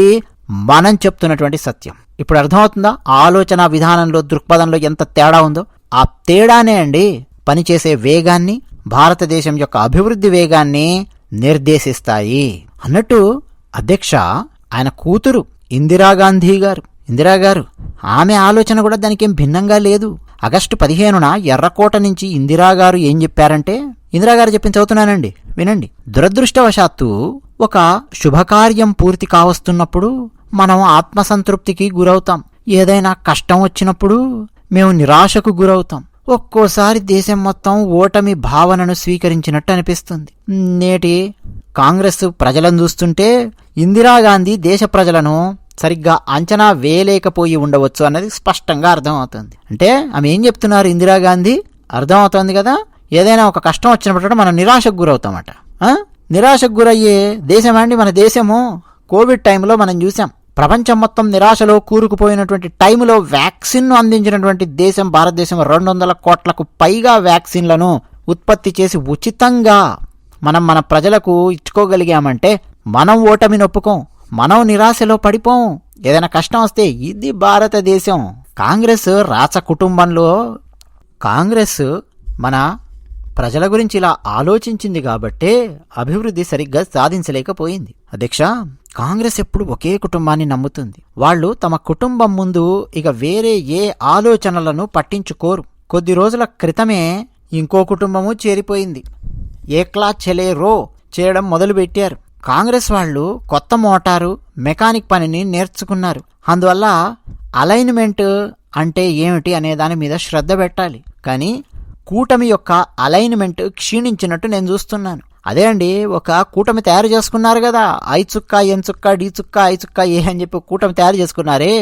మనం చెప్తున్నటువంటి సత్యం. ఇప్పుడు అర్థమవుతుందా ఆలోచన విధానంలో, దృక్పథంలో ఎంత తేడా ఉందో? ఆ తేడానే అండి పనిచేసే వేగాన్ని, భారతదేశం యొక్క అభివృద్ధి వేగాన్ని నిర్దేశిస్తాయి. అన్నట్టు అధ్యక్ష, ఆయన కూతురు ఇందిరాగాంధీ గారు ఆమె ఆలోచన కూడా దానికేం భిన్నంగా లేదు. ఆగస్టు 15న ఎర్రకోట నుంచి ఇందిరాగారు ఏం చెప్పారంటే, ఇందిరాగారు చెప్పింది చదువుతున్నానండి, వినండి. దురదృష్టవశాత్తు ఒక శుభకార్యం పూర్తి కావస్తున్నప్పుడు మనం ఆత్మసంతృప్తికి గురవుతాం. ఏదైనా కష్టం వచ్చినప్పుడు మేము నిరాశకు గురవుతాం. ఒక్కోసారి దేశం మొత్తం ఓటమి భావనను స్వీకరించినట్టు అనిపిస్తుంది. నేటి కాంగ్రెస్ ప్రజలను చూస్తుంటే ఇందిరాగాంధీ దేశ ప్రజలను సరిగ్గా అంచనా వేయలేకపోయి ఉండవచ్చు అన్నది స్పష్టంగా అర్థమవుతుంది. అంటే ఆమె ఏం చెప్తున్నారు ఇందిరాగాంధీ? అర్థమవుతోంది కదా, ఏదైనా ఒక కష్టం వచ్చినప్పుడు మనం నిరాశకు గురవుతామట. నిరాశకు గురయ్యే దేశం అండి మన దేశము. కోవిడ్ టైంలో మనం చూసాం, ప్రపంచం మొత్తం నిరాశలో కూరుకుపోయినటువంటి టైంలో వ్యాక్సిన్ను అందించినటువంటి దేశం భారతదేశం. 200 కోట్లకు పైగా వ్యాక్సిన్లను ఉత్పత్తి చేసి ఉచితంగా మన ప్రజలకు ఇచ్చుకోగలిగామంటే మనం ఓటమిని ఒప్పుకోం, మనం నిరాశలో పడిపోం. ఏదైనా కష్టం వస్తే ఇది భారతదేశం. కాంగ్రెస్ రాచ కుటుంబంలో కాంగ్రెస్ మన ప్రజల గురించి ఇలా ఆలోచించింది కాబట్టే అభివృద్ధి సరిగ్గా సాధించలేకపోయింది. అధ్యక్ష, కాంగ్రెస్ ఎప్పుడు ఒకే కుటుంబాన్ని నమ్ముతుంది. వాళ్ళు తమ కుటుంబం ముందు ఇక వేరే ఏ ఆలోచనలను పట్టించుకోరు. కొద్ది రోజుల క్రితమే ఇంకో కుటుంబము చేరిపోయింది. ఏక్లా చెలే రో చేయడం మొదలుపెట్టారు. కాంగ్రెస్ వాళ్ళు కొత్త మోటారు మెకానిక్ పనిని నేర్చుకున్నారు. అందువల్ల అలైన్మెంట్ అంటే ఏమిటి అనే దాని మీద శ్రద్ధ పెట్టాలి. కానీ కూటమి యొక్క అలైన్మెంట్ క్షీణించినట్టు నేను చూస్తున్నాను. అదే అండి, ఒక కూటమి తయారు చేసుకున్నారు కదా, ఐ చుక్క, ఎన్ చుక్క, డి చుక్క, ఐ చుక్క, ఏ అని చెప్పి కూటమి తయారు చేసుకున్నారే,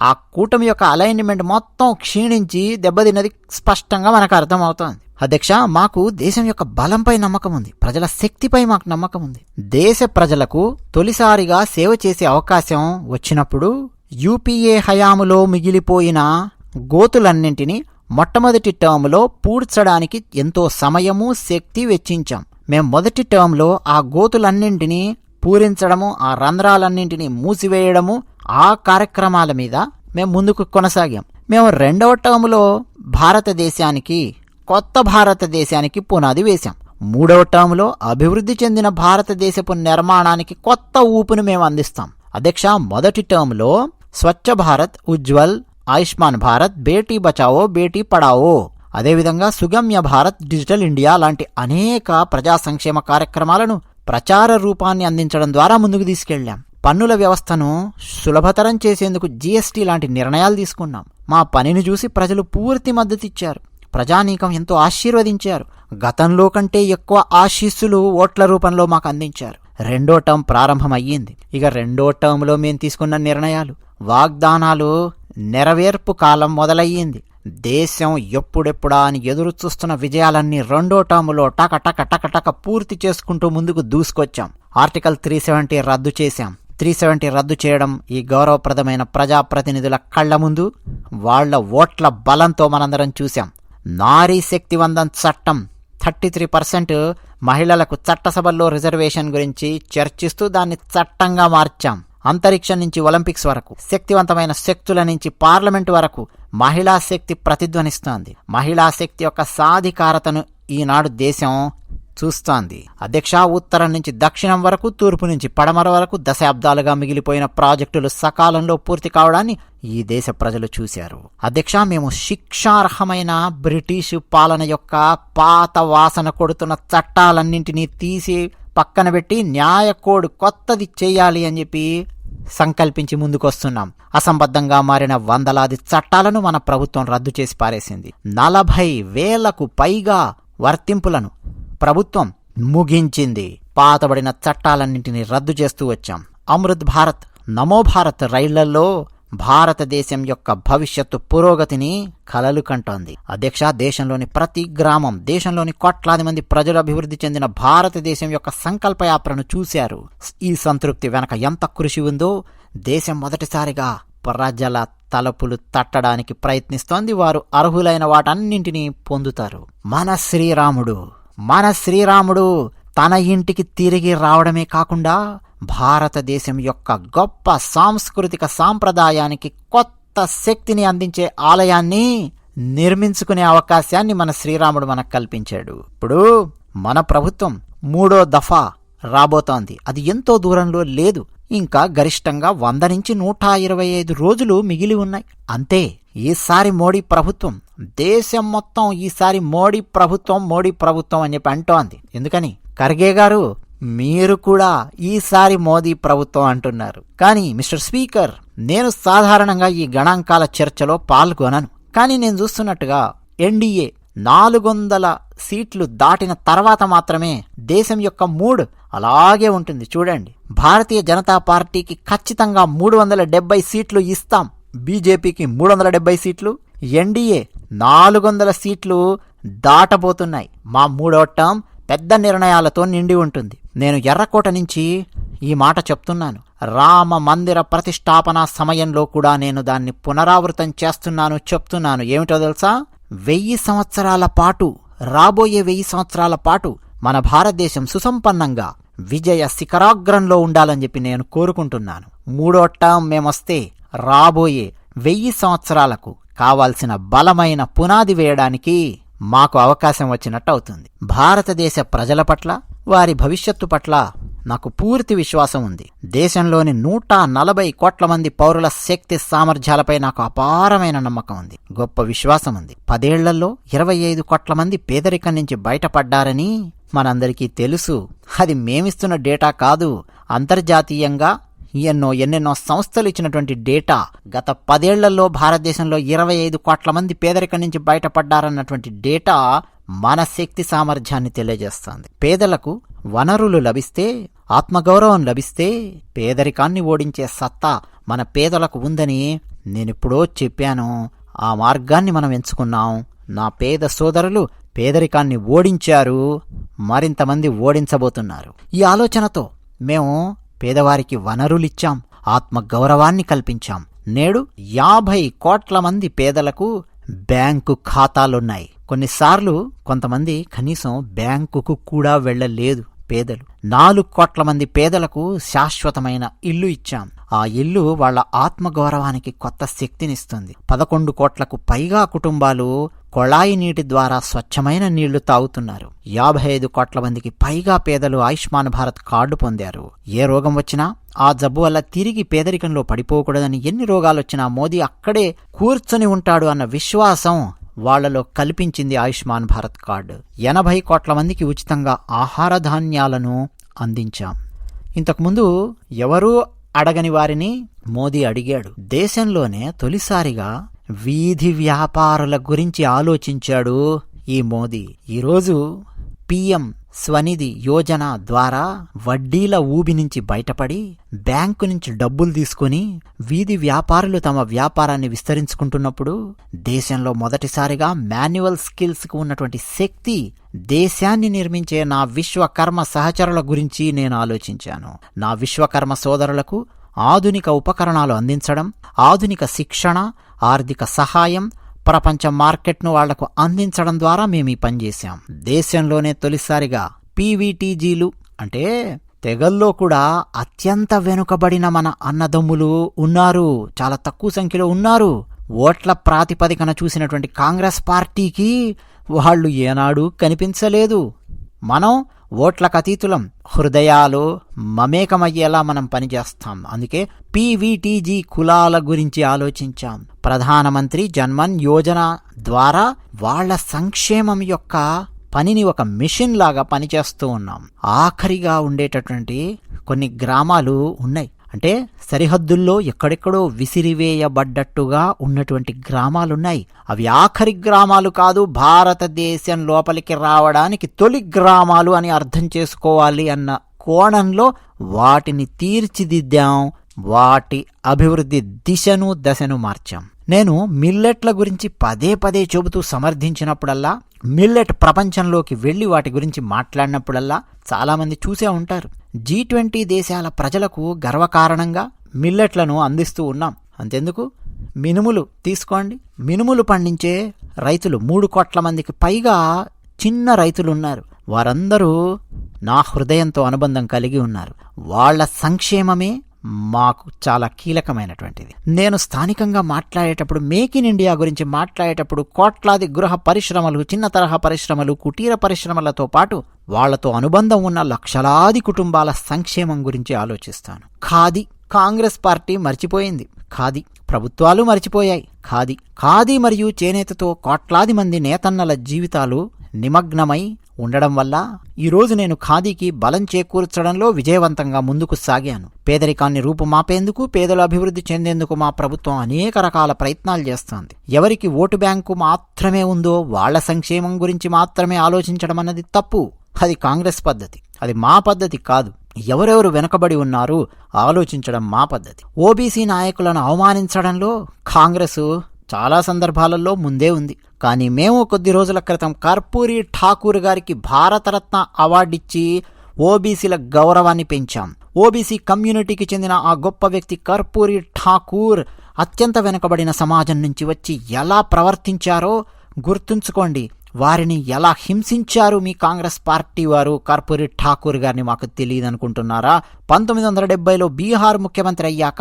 ఆ కూటమి యొక్క అలైన్మెంట్ మొత్తం క్షీణించి దెబ్బతిన్నది స్పష్టంగా మనకు అర్థమవుతోంది. అధ్యక్ష, మాకు దేశం యొక్క బలంపై నమ్మకం ఉంది, ప్రజల శక్తిపై మాకు నమ్మకం ఉంది. దేశ ప్రజలకు తొలిసారిగా సేవ చేసే అవకాశం వచ్చినప్పుడు యూపీఏ హయాములో మిగిలిపోయిన గోతులన్నింటినీ మొట్టమొదటి టర్ములో పూడ్చడానికి ఎంతో సమయము, శక్తి వెచ్చించాం. మేం మొదటి టర్మ్లో ఆ గోతులన్నింటినీ పూరించడము, ఆ రంధ్రాలన్నింటినీ మూసివేయడము, ఆ కార్యక్రమాల మీద మేము ముందుకు కొనసాగాం. మేము రెండవ టర్ములో కొత్త భారతదేశానికి పునాది వేశాం. మూడవ టర్ములో అభివృద్ధి చెందిన భారతదేశపు నిర్మాణానికి కొత్త ఊపును మేము అందిస్తాం. అధ్యక్ష, మొదటి టర్ములో స్వచ్ఛ భారత్, ఉజ్వల్, ఆయుష్మాన్ భారత్, బేటీ బచావో బేటీ పడావో, అదేవిధంగా సుగమ్య భారత్, డిజిటల్ ఇండియా లాంటి అనేక ప్రజా సంక్షేమ కార్యక్రమాలను ప్రచార రూపాన్ని అందించడం ద్వారా ముందుకు తీసుకెళ్లాం. పన్నుల వ్యవస్థను సులభతరం చేసేందుకు జీఎస్టీ లాంటి నిర్ణయాలు తీసుకున్నాం. మా పనిని చూసి ప్రజలు పూర్తి మద్దతిచ్చారు. ప్రజానీకం ఎంతో ఆశీర్వదించారు. గతంలో కంటే ఎక్కువ ఆశీస్సులు ఓట్ల రూపంలో మాకు అందించారు. రెండో టర్మ్ ప్రారంభమయ్యింది. ఇక రెండో టర్మ్లో మేము తీసుకున్న నిర్ణయాలు, వాగ్దానాలు నెరవేర్పు కాలం మొదలయ్యింది. దేశం ఎప్పుడెప్పుడా అని ఎదురు చూస్తున్న విజయాలన్నీ రెండో టర్ములో టక టక టక టక పూర్తి చేసుకుంటూ ముందుకు దూసుకొచ్చాం. ఆర్టికల్ 370 రద్దు చేశాం. 370 రద్దు చేయడం ఈ గౌరవప్రదమైన ప్రజాప్రతినిధుల కళ్ల ముందు వాళ్ల ఓట్ల బలంతో మనందరం చూశాం. నారీ శక్తి వందన్ చట్టం 33% మహిళలకు చట్టసభల్లో రిజర్వేషన్ గురించి చర్చిస్తూ దాన్ని చట్టంగా మార్చాం. అంతరిక్షం నుంచి ఒలింపిక్స్ వరకు, శక్తివంతమైన శక్తుల నుంచి పార్లమెంటు వరకు మహిళా శక్తి ప్రతిధ్వనిస్తోంది. మహిళా శక్తి యొక్క సాధికారతను ఈనాడు దేశం చూస్తోంది. అధ్యక్ష, ఉత్తరం నుంచి దక్షిణం వరకు, తూర్పు నుంచి పడమర వరకు దశాబ్దాలుగా మిగిలిపోయిన ప్రాజెక్టులు సకాలంలో పూర్తి కావడాన్ని ఈ దేశ ప్రజలు చూశారు. అధ్యక్ష, మేము శిక్షార్హమైన బ్రిటిషు పాలన యొక్క పాత వాసన కొడుతున్న చట్టాలన్నింటినీ తీసి పక్కన పెట్టి న్యాయ కోడ్ కొత్తది చేయాలి అని చెప్పి సంకల్పించి ముందుకొస్తున్నాం. అసంబద్ధంగా మారిన వందలాది చట్టాలను మన ప్రభుత్వం రద్దు చేసి పారేసింది. 40,000కు పైగా వర్తింపులను ప్రభుత్వం ముగించింది. పాతబడిన చట్టాలన్నింటినీ రద్దు చేస్తూ వచ్చాం. అమృత్ భారత్, నమో భారత్ రైళ్లలో భారతదేశం యొక్క భవిష్యత్తు పురోగతిని కలలు కంటోంది. అధ్యక్ష, దేశంలోని ప్రతి గ్రామం, దేశంలోని కోట్లాది మంది ప్రజలు అభివృద్ధి చెందిన భారతదేశం యొక్క సంకల్పయాత్రను చూశారు. ఈ సంతృప్తి వెనక ఎంత కృషి ఉందో దేశం మొదటిసారిగా ప్రజల తలుపులు తట్టడానికి ప్రయత్నిస్తోంది. వారు అర్హులైన వాటన్నింటినీ పొందుతారు. మన శ్రీరాముడు తన ఇంటికి తిరిగి రావడమే కాకుండా భారతదేశం యొక్క గొప్ప సాంస్కృతిక సాంప్రదాయానికి కొత్త శక్తిని అందించే ఆలయాన్ని నిర్మించుకునే అవకాశాన్ని మన శ్రీరాముడు మనకు కల్పించాడు. ఇప్పుడు మన ప్రభుత్వం 3వ దఫా రాబోతోంది. అది ఎంతో దూరంలో లేదు. ఇంకా గరిష్టంగా 100 నుంచి 125 రోజులు మిగిలి ఉన్నాయి. అంతే. ఈసారి మోడీ ప్రభుత్వం, దేశం మొత్తం ఈసారి మోడీ ప్రభుత్వం అని చెప్పి అంటోంది. ఎందుకని? ఖర్గే గారు, మీరు కూడా ఈసారి మోదీ ప్రభుత్వం అంటున్నారు. కానీ మిస్టర్ స్పీకర్, నేను సాధారణంగా ఈ గణాంకాల చర్చలో పాల్గొనను. కానీ నేను చూస్తున్నట్టుగా ఎన్డీఏ 400 సీట్లు దాటిన తర్వాత మాత్రమే దేశం యొక్క మూడ్ అలాగే ఉంటుంది. చూడండి, భారతీయ జనతా పార్టీకి ఖచ్చితంగా 370 సీట్లు ఇస్తాం, బీజేపీకి 370 సీట్లు, ఎన్డీఏ 400 సీట్లు దాటబోతున్నాయి. మా 3వ టర్మ్ పెద్ద నిర్ణయాలతో నిండి ఉంటుంది. నేను ఎర్రకోట నుంచి ఈ మాట చెప్తున్నాను. రామ మందిర ప్రతిష్టాపన సమయంలో కూడా నేను దాన్ని పునరావృతం చెప్తున్నాను. ఏమిటో తెలుసా? 1000 సంవత్సరాల పాటు, రాబోయే 1000 సంవత్సరాల పాటు మన భారతదేశం సుసంపన్నంగా విజయ శిఖరాగ్రంలో ఉండాలని చెప్పి నేను కోరుకుంటున్నాను. 3వ టర్మ్ మేమొస్తే రాబోయే 1000 సంవత్సరాలకు కావాల్సిన బలమైన పునాది వేయడానికి మాకు అవకాశం వచ్చినట్టు అవుతుంది. భారతదేశ ప్రజల పట్ల, వారి భవిష్యత్తు పట్ల నాకు పూర్తి విశ్వాసం ఉంది. దేశంలోని 140 కోట్ల మంది పౌరుల శక్తి సామర్థ్యాలపై నాకు అపారమైన నమ్మకం ఉంది, గొప్ప విశ్వాసం ఉంది. 10 ఏళ్లలో 25 కోట్ల మంది పేదరికం నుంచి బయటపడ్డారని మనందరికీ తెలుసు. అది మేమిస్తున్న డేటా కాదు, అంతర్జాతీయంగా ఎన్నెన్నో సంస్థలు ఇచ్చినటువంటి డేటా. గత 10 ఏళ్లలో భారతదేశంలో 25 కోట్ల మంది పేదరికం నుంచి బయటపడ్డారన్నటువంటి డేటా మన శక్తి సామర్థ్యాన్ని తెలియజేస్తోంది. పేదలకు వనరులు లభిస్తే, ఆత్మగౌరవం లభిస్తే పేదరికాన్ని ఓడించే సత్తా మన పేదలకు ఉందని నేనెప్పుడో చెప్పాను. ఆ మార్గాన్ని మనం ఎంచుకున్నాం. నా పేద సోదరులు పేదరికాన్ని ఓడించారు, మరింతమంది ఓడించబోతున్నారు. ఈ ఆలోచనతో మేము పేదవారికి వనరులిచ్చాం, ఆత్మగౌరవాన్ని కల్పించాం. నేడు 50 కోట్ల మంది పేదలకు బ్యాంకు ఖాతాలున్నాయి. కొన్నిసార్లు కొంతమంది కనీసం బ్యాంకుకు కూడా వెళ్ళలేదు. పేదలు 4 కోట్ల మంది పేదలకు శాశ్వతమైన ఇల్లు ఇచ్చాం. ఆ ఇల్లు వాళ్ల ఆత్మగౌరవానికి కొత్త శక్తినిస్తుంది. 11 కోట్లకు పైగా కుటుంబాలు కొళాయి నీటి ద్వారా స్వచ్ఛమైన నీళ్లు తాగుతున్నారు. 55 కోట్ల మందికి పైగా పేదలు ఆయుష్మాన్ భారత్ కార్డు పొందారు. ఏ రోగం వచ్చినా ఆ జబ్బు వల్ల తిరిగి పేదరికంలో పడిపోకూడదని, ఎన్ని రోగాలొచ్చినా మోదీ అక్కడే కూర్చొని ఉంటాడు అన్న విశ్వాసం వాళ్లలో కల్పించింది ఆయుష్మాన్ భారత్ కార్డు. 80 కోట్ల మందికి ఉచితంగా ఆహార ధాన్యాలను అందించాం. ఇంతకుముందు ఎవరూ అడగని వారిని మోదీ అడిగాడు. దేశంలోనే తొలిసారిగా వీధి వ్యాపారుల గురించి ఆలోచించాడు ఈ మోదీ. ఈరోజు PM స్వనిధి యోజన ద్వారా వడ్డీల ఊబి నుంచి బయటపడి బ్యాంకు నుంచి డబ్బులు తీసుకుని వీధి వ్యాపారులు తమ వ్యాపారాన్ని విస్తరించుకుంటున్నప్పుడు దేశంలో మొదటిసారిగా మాన్యువల్ స్కిల్స్ కు ఉన్నటువంటి శక్తి, దేశాన్ని నిర్మించే నా విశ్వకర్మ సహచరుల గురించి నేను ఆలోచించాను. నా విశ్వకర్మ సోదరులకు ఆధునిక ఉపకరణాలు అందించడం, ఆధునిక శిక్షణ, ఆర్థిక సహాయం, ప్రపంచ మార్కెట్ను వాళ్లకు అందించడం ద్వారా మేము ఈ పనిచేశాం. దేశంలోనే తొలిసారిగా PVTGలు అంటే తెగల్లో కూడా అత్యంత వెనుకబడిన మన అన్నదమ్ములు ఉన్నారు, చాలా తక్కువ సంఖ్యలో ఉన్నారు. ఓట్ల ప్రాతిపదికన చూసినటువంటి కాంగ్రెస్ పార్టీకి వాళ్ళు ఏనాడు కనిపించలేదు. మనం ఓట్లకు అతీతులం, హృదయాలు మమేకమయ్యేలా మనం పనిచేస్తాం. అందుకే PVTG కులాల గురించి ఆలోచించాం. ప్రధానమంత్రి జన్మన్ యోజన ద్వారా వాళ్ల సంక్షేమం యొక్క పనిని ఒక మిషన్ లాగా పనిచేస్తూ ఉన్నాం. ఆఖరిగా ఉండేటటువంటి కొన్ని గ్రామాలు ఉన్నాయి. అంటే సరిహద్దుల్లో ఎక్కడెక్కడో విసిరివేయబడ్డట్టుగా ఉన్నటువంటి గ్రామాలున్నాయి. అవి ఆఖరి గ్రామాలు కాదు, భారతదేశం లోపలికి రావడానికి తొలి గ్రామాలు అని అర్థం చేసుకోవాలి అన్న కోణంలో వాటిని తీర్చిదిద్దాం. వాటి అభివృద్ధి దిశను దశను మార్చాం. నేను మిల్లెట్ల గురించి పదే పదే చెబుతూ సమర్థించినప్పుడల్లా, మిల్లెట్ ప్రపంచంలోకి వెళ్లి వాటి గురించి మాట్లాడినప్పుడల్లా చాలామంది చూసే ఉంటారు. G20 దేశాల ప్రజలకు గర్వకారణంగా మిల్లెట్లను అందిస్తూ ఉన్నాం. అంతెందుకు, మినుములు తీసుకోండి. మినుములు పండించే రైతులు 3 కోట్ల మందికి పైగా చిన్న రైతులున్నారు. వారందరూ నా హృదయంతో అనుబంధం కలిగి ఉన్నారు. వాళ్ల సంక్షేమమే మాకు చాలా కీలకమైనటువంటిది. నేను స్థానికంగా మాట్లాడేటప్పుడు, మేక్ ఇన్ ఇండియా గురించి మాట్లాడేటప్పుడు కోట్లాది గృహ పరిశ్రమలు, చిన్న తరహా పరిశ్రమలు, కుటీర పరిశ్రమలతో పాటు వాళ్లతో అనుబంధం ఉన్న లక్షలాది కుటుంబాల సంక్షేమం గురించి ఆలోచిస్తాను. ఖాదీ కాంగ్రెస్ పార్టీ మర్చిపోయింది. ఖాదీ ప్రభుత్వాలు మర్చిపోయాయి. ఖాదీ మరియు చేనేతతో కోట్లాది మంది నేతన్నల జీవితాలు నిమగ్నమై ఉండడం వల్ల ఈరోజు నేను ఖాదీకి బలం చేకూర్చడంలో విజయవంతంగా ముందుకు సాగాను. పేదరికాన్ని రూపుమాపేందుకు, పేదల అభివృద్ధి చెందేందుకు మా ప్రభుత్వం అనేక రకాల ప్రయత్నాలు చేస్తోంది. ఎవరికి ఓటు బ్యాంకు మాత్రమే ఉందో వాళ్ల సంక్షేమం గురించి మాత్రమే ఆలోచించడం అన్నది తప్పు. అది కాంగ్రెస్ పద్ధతి, అది మా పద్ధతి కాదు. ఎవరెవరు వెనుకబడి ఉన్నారు ఆలోచించడం మా పద్ధతి. ఓబీసీ నాయకులను అవమానించడంలో కాంగ్రెస్ చాలా సందర్భాలలో ముందే ఉంది. కానీ మేము కొద్ది రోజుల క్రితం కర్పూరి ఠాకూర్ గారికి భారతరత్న అవార్డిచ్చి ఓబీసీల గౌరవాన్ని పెంచాం. ఓబీసీ కమ్యూనిటీకి చెందిన ఆ గొప్ప వ్యక్తి కర్పూరి ఠాకూర్ అత్యంత వెనుకబడిన సమాజం నుంచి వచ్చి ఎలా ప్రవర్తించారో గుర్తుంచుకోండి. వారిని ఎలా హింసించారు మీ కాంగ్రెస్ పార్టీ వారు కర్పూరి ఠాకూర్ గారిని మాకు తెలియదనుకుంటున్నారా? 1970లో బీహార్ ముఖ్యమంత్రి అయ్యాక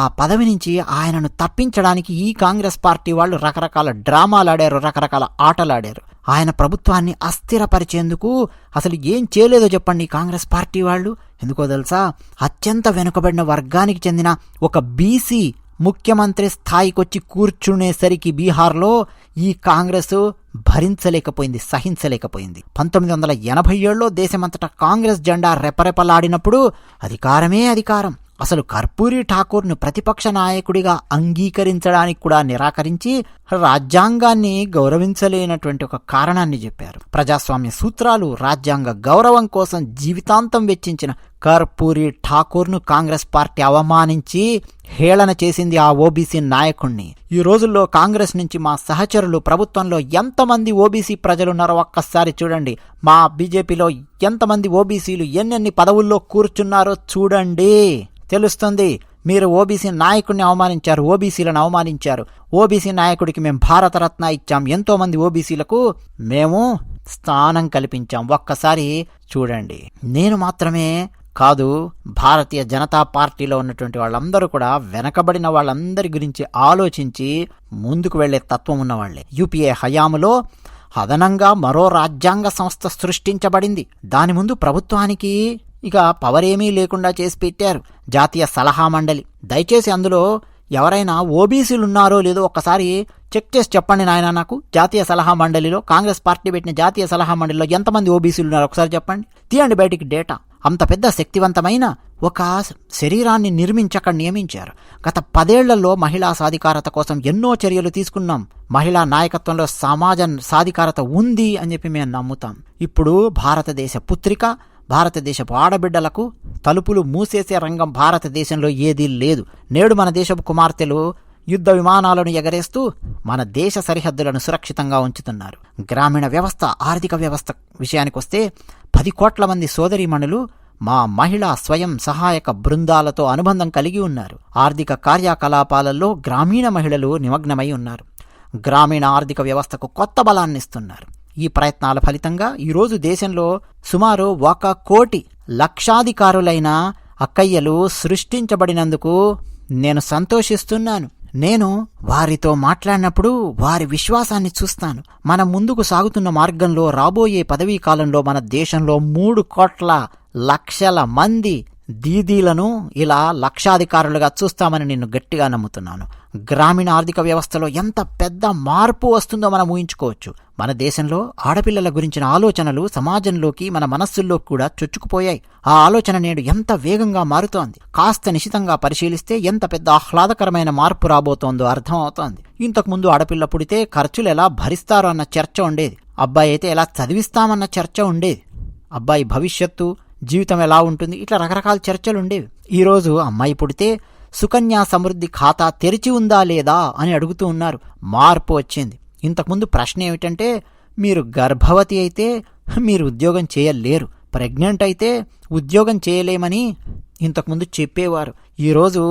ఆ పదవి నుంచి ఆయనను తప్పించడానికి ఈ కాంగ్రెస్ పార్టీ వాళ్ళు రకరకాల డ్రామాలాడారు, రకరకాల ఆటలాడారు. ఆయన ప్రభుత్వాన్ని అస్థిరపరిచేందుకు అసలు ఏం చేయలేదో చెప్పండి కాంగ్రెస్ పార్టీ వాళ్ళు. ఎందుకో తెలుసా? అత్యంత వెనుకబడిన వర్గానికి చెందిన ఒక బీసీ ముఖ్యమంత్రి స్థాయికొచ్చి కూర్చునేసరికి బీహార్లో ఈ కాంగ్రెస్ భరించలేకపోయింది, సహించలేకపోయింది. 1987లో దేశమంతటా కాంగ్రెస్ జెండా రెపరెపలాడినప్పుడు అధికారమే అధికారం. అసలు కర్పూరి ఠాకూర్ను ప్రతిపక్ష నాయకుడిగా అంగీకరించడానికి కూడా నిరాకరించి రాజ్యాంగాన్ని గౌరవించలేనటువంటి ఒక కారణాన్ని చెప్పారు. ప్రజాస్వామ్య సూత్రాలు, రాజ్యాంగ గౌరవం కోసం జీవితాంతం వెచ్చించిన కర్పూరి ఠాకూర్ను కాంగ్రెస్ పార్టీ అవమానించి హేళన చేసింది ఆ ఓబీసీ నాయకుణ్ణి. ఈ రోజుల్లో కాంగ్రెస్ నుంచి మా సహచరులు ప్రభుత్వంలో ఎంతమంది ఓబీసీ ప్రజలున్నారో ఒక్కసారి చూడండి. మా బీజేపీలో ఎంతమంది ఓబీసీలు ఎన్నెన్ని పదవుల్లో కూర్చున్నారో చూడండి, తెలుస్తుంది. మీరు ఓబీసీ నాయకుడిని అవమానించారు, ఓబీసీలను అవమానించారు, ఓబీసీ నాయకుడికి మేము భారతరత్న ఇచ్చాం, ఎంతో మంది ఓబీసీలకు మేము స్థానం కల్పించాం. ఒక్కసారి చూడండి. నేను మాత్రమే కాదు, భారతీయ జనతా పార్టీలో ఉన్నటువంటి వాళ్ళందరూ కూడా వెనకబడిన వాళ్ళందరి గురించి ఆలోచించి ముందుకు వెళ్లే తత్వం ఉన్నవాళ్లే. యూపీఏ హయాములో అదనంగా మరో రాజ్యాంగ సంస్థ సృష్టించబడింది. దాని ముందు ప్రభుత్వానికి ఇక పవర్ ఏమీ లేకుండా చేసి పెట్టారు జాతీయ సలహా మండలి. దయచేసి అందులో ఎవరైనా ఓబీసీలు ఉన్నారో లేదో ఒక్కసారి చెక్ చేసి చెప్పండి నాయన. నాకు జాతీయ సలహా మండలిలో, కాంగ్రెస్ పార్టీ పెట్టిన జాతీయ సలహా మండలిలో ఎంతమంది ఓబీసీలు ఉన్నారో ఒకసారి చెప్పండి. తీయండి బయటికి డేటా. అంత పెద్ద శక్తివంతమైన ఒక శరీరాన్ని నిర్మించి అక్కడ నియమించారు. గత 10 ఏళ్లలో మహిళా సాధికారత కోసం ఎన్నో చర్యలు తీసుకున్నాం. మహిళా నాయకత్వంలో సమాజ సాధికారత ఉంది అని చెప్పి మేము నమ్ముతాం. ఇప్పుడు భారతదేశ పుత్రిక, భారతదేశపు ఆడబిడ్డలకు తలుపులు మూసేసే రంగం భారతదేశంలో ఏదీ లేదు. నేడు మన దేశపు కుమార్తెలు యుద్ధ విమానాలను ఎగరేస్తూ మన దేశ సరిహద్దులను సురక్షితంగా ఉంచుతున్నారు. గ్రామీణ వ్యవస్థ, ఆర్థిక వ్యవస్థ విషయానికొస్తే 10 కోట్ల మంది సోదరీమణులు మా మహిళా స్వయం సహాయక బృందాలతో అనుబంధం కలిగి ఉన్నారు. ఆర్థిక కార్యకలాపాలలో గ్రామీణ మహిళలు నిమగ్నమై ఉన్నారు. గ్రామీణ ఆర్థిక వ్యవస్థకు కొత్త బలాన్నిస్తున్నారు. ఈ ప్రయత్నాల ఫలితంగా ఈరోజు దేశంలో సుమారు 1 కోటి లక్షాధికారులైన అక్కయ్యలు సృష్టించబడినందుకు నేను సంతోషిస్తున్నాను. నేను వారితో మాట్లాడినప్పుడు వారి విశ్వాసాన్ని చూస్తాను. మనం ముందుకు సాగుతున్న మార్గంలో రాబోయే పదవీ కాలంలో మన దేశంలో 3 కోట్ల లక్షల మంది దీదీలను ఇలా లక్షాధికారులుగా చూస్తామని నేను గట్టిగా నమ్ముతున్నాను. గ్రామీణ ఆర్థిక వ్యవస్థలో ఎంత పెద్ద మార్పు వస్తుందో మనం ఊహించుకోవచ్చు. మన దేశంలో ఆడపిల్లల గురించిన ఆలోచనలు సమాజంలోకి, మన మనస్సుల్లోకి కూడా చొచ్చుకుపోయాయి. ఆ ఆలోచన నేడు ఎంత వేగంగా మారుతోంది. కాస్త నిశితంగా పరిశీలిస్తే ఎంత పెద్ద ఆహ్లాదకరమైన మార్పు రాబోతోందో అర్థమవుతోంది. ఇంతకుముందు ఆడపిల్ల పుడితే ఖర్చులు ఎలా భరిస్తారో అన్న చర్చ ఉండేది. అబ్బాయి అయితే ఎలా చదివిస్తామన్న చర్చ ఉండేది. అబ్బాయి భవిష్యత్తు, జీవితం ఎలా ఉంటుంది, ఇట్లా రకరకాల చర్చలు ఉండేవి. ఈరోజు అమ్మాయి పుడితే సుకన్య సమృద్ధి ఖాతా తెరిచి ఉందా లేదా అని అడుగుతూ ఉన్నారు. మార్పు వచ్చింది. ఇంతకుముందు ప్రశ్న ఏమిటంటే, మీరు గర్భవతి అయితే మీరు ఉద్యోగం చేయలేరు, ప్రెగ్నెంట్ అయితే ఉద్యోగం చేయలేమని ఇంతకుముందు చెప్పేవారు. ఈరోజు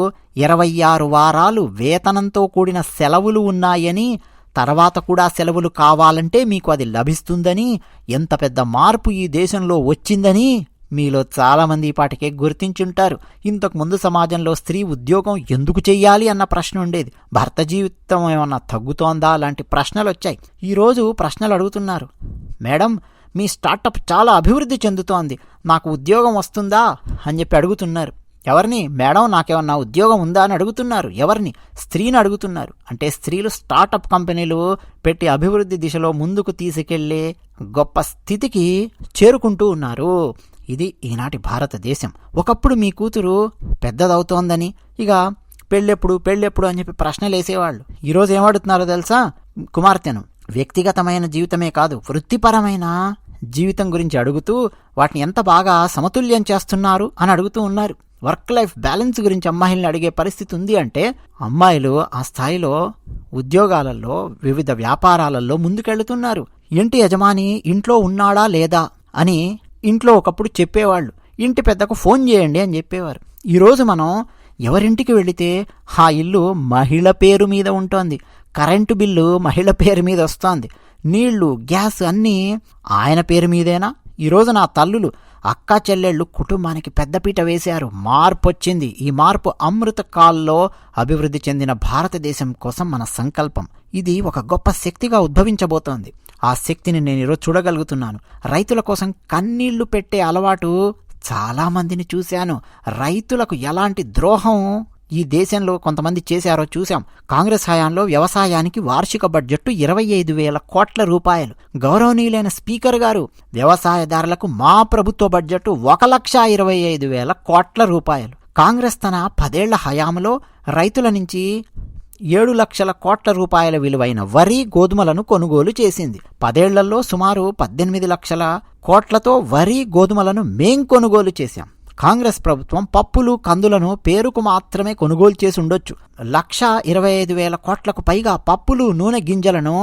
26 వారాలు వేతనంతో కూడిన సెలవులు ఉన్నాయని, తర్వాత కూడా సెలవులు కావాలంటే మీకు అది లభిస్తుందని, ఎంత పెద్ద మార్పు ఈ దేశంలో వచ్చిందని మీలో చాలామంది ఈపాటికే గుర్తించుంటారు. ఇంతకుముందు సమాజంలో స్త్రీ ఉద్యోగం ఎందుకు చెయ్యాలి అన్న ప్రశ్న ఉండేది. భర్త జీవితం ఏమన్నా తగ్గుతోందా లాంటి ప్రశ్నలు వచ్చాయి. ఈరోజు ప్రశ్నలు అడుగుతున్నారు. మేడం, మీ స్టార్టప్ చాలా అభివృద్ధి చెందుతోంది, నాకు ఉద్యోగం వస్తుందా అని చెప్పి అడుగుతున్నారు. ఎవరిని? మేడం, నాకేమన్నా ఉద్యోగం ఉందా అని అడుగుతున్నారు. ఎవరిని? స్త్రీని అడుగుతున్నారు. అంటే స్త్రీలు స్టార్టప్ కంపెనీలు పెట్టి అభివృద్ధి దిశలో ముందుకు తీసుకెళ్లే గొప్ప స్థితికి చేరుకుంటూ ఉన్నారు. ఇది ఈనాటి భారతదేశం. ఒకప్పుడు మీ కూతురు పెద్దదవుతోందని ఇక పెళ్ళెప్పుడు అని చెప్పి ప్రశ్నలు వేసేవాళ్ళు. ఈరోజు ఏమడుగుతున్నారో తెలుసా? కుమార్తెను వ్యక్తిగతమైన జీవితమే కాదు, వృత్తిపరమైన జీవితం గురించి అడుగుతూ వాటిని ఎంత బాగా సమతుల్యం చేస్తున్నారు అని అడుగుతూ ఉన్నారు. వర్క్ లైఫ్ బ్యాలెన్స్ గురించి అమ్మాయిల్ని అడిగే పరిస్థితి ఉంది. అంటే అమ్మాయిలు ఆ స్థాయిలో ఉద్యోగాలలో, వివిధ వ్యాపారాలలో ముందుకెళ్తున్నారు. ఇంటి యజమాని ఇంట్లో ఉన్నాడా లేదా అని ఇంట్లో ఒకప్పుడు చెప్పేవాళ్ళు. ఇంటి పెద్దకు ఫోన్ చేయండి అని చెప్పేవారు. ఈరోజు మనం ఎవరింటికి వెళితే ఆ ఇల్లు మహిళ పేరు మీద ఉంటుంది, కరెంటు బిల్లు మహిళ పేరు మీద వస్తుంది, నీళ్లు, గ్యాస్ అన్నీ ఆయన పేరు మీదేనా? ఈరోజు నా తల్లులు, అక్కా చెల్లెళ్ళు కుటుంబానికి పెద్దపీట వేశారు. మార్పు వచ్చింది. ఈ మార్పు అమృత కాల్లో అభివృద్ధి చెందిన భారతదేశం కోసం మన సంకల్పం. ఇది ఒక గొప్ప శక్తిగా ఉద్భవించబోతోంది. ఆ శక్తిని నేను ఈరోజు చూడగలుగుతున్నాను. రైతుల కోసం కన్నీళ్లు పెట్టే అలవాటు చాలా మందిని చూశాను. రైతులకు ఎలాంటి ద్రోహం ఈ దేశంలో కొంతమంది చేశారో చూశాం. కాంగ్రెస్ హయాంలో వ్యవసాయానికి వార్షిక బడ్జెట్ 25,000 కోట్ల రూపాయలు. గౌరవనీయులైన స్పీకర్ గారు, వ్యవసాయదారులకు మా ప్రభుత్వ బడ్జెట్ 1,25,000 కోట్ల రూపాయలు. కాంగ్రెస్ తన 10 ఏళ్ల హయాంలో రైతుల నుంచి 7 లక్షల కోట్ల రూపాయల విలువైన వరి, గోధుమలను కొనుగోలు చేసింది. 10 ఏళ్లలో సుమారు 18 లక్షల కోట్లతో వరి, గోధుమలను మేం కొనుగోలు చేశాం. కాంగ్రెస్ ప్రభుత్వం పప్పులు, కందులను పేరుకు మాత్రమే కొనుగోలు చేసి ఉండొచ్చు. 1,25,000 కోట్లకు పైగా పప్పులు, నూనె గింజలను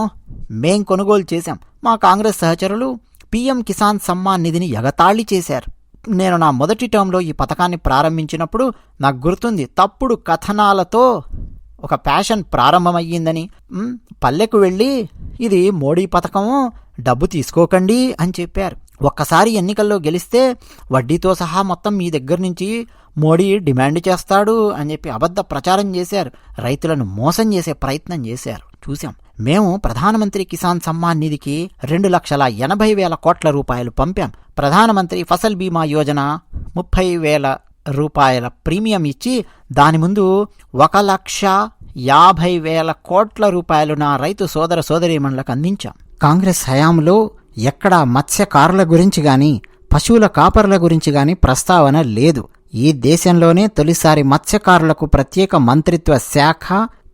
మేం కొనుగోలు చేశాం. మా కాంగ్రెస్ సహచరులు పీఎం కిసాన్ సమ్మాన్ నిధిని ఎగతాళి చేశారు. నేను నా మొదటి టర్మ్లో ఈ పథకాన్ని ప్రారంభించినప్పుడు నాకు గుర్తుంది, తప్పుడు కథనాలతో ఒక ప్యాషన్ ప్రారంభమయ్యిందని. పల్లెకు వెళ్ళి ఇది మోడీ పథకము, డబ్బు తీసుకోకండి అని చెప్పారు. ఒక్కసారి ఎన్నికల్లో గెలిస్తే వడ్డీతో సహా మొత్తం మీ దగ్గర నుంచి మోడీ డిమాండ్ చేస్తాడు అని చెప్పి అబద్ధ ప్రచారం చేశారు. రైతులను మోసం చేసే ప్రయత్నం చేశారు, చూశాం. మేము ప్రధానమంత్రి కిసాన్ సమ్మాన్ నిధికి 2,80,000 కోట్ల రూపాయలు పంపాం. ప్రధానమంత్రి ఫసల్ బీమా యోజన 30,000 రూపాయల ప్రీమియం ఇచ్చి దాని ముందు 1,50,000 కోట్ల రూపాయలు నా రైతు సోదర సోదరీమణులకు అందించాం. కాంగ్రెస్ హయాంలో ఎక్కడా మత్స్యకారుల గురించి గాని, పశువుల కాపరుల గురించి గాని ప్రస్తావన లేదు. ఈ దేశంలోనే తొలిసారి మత్స్యకారులకు ప్రత్యేక మంత్రిత్వ శాఖ,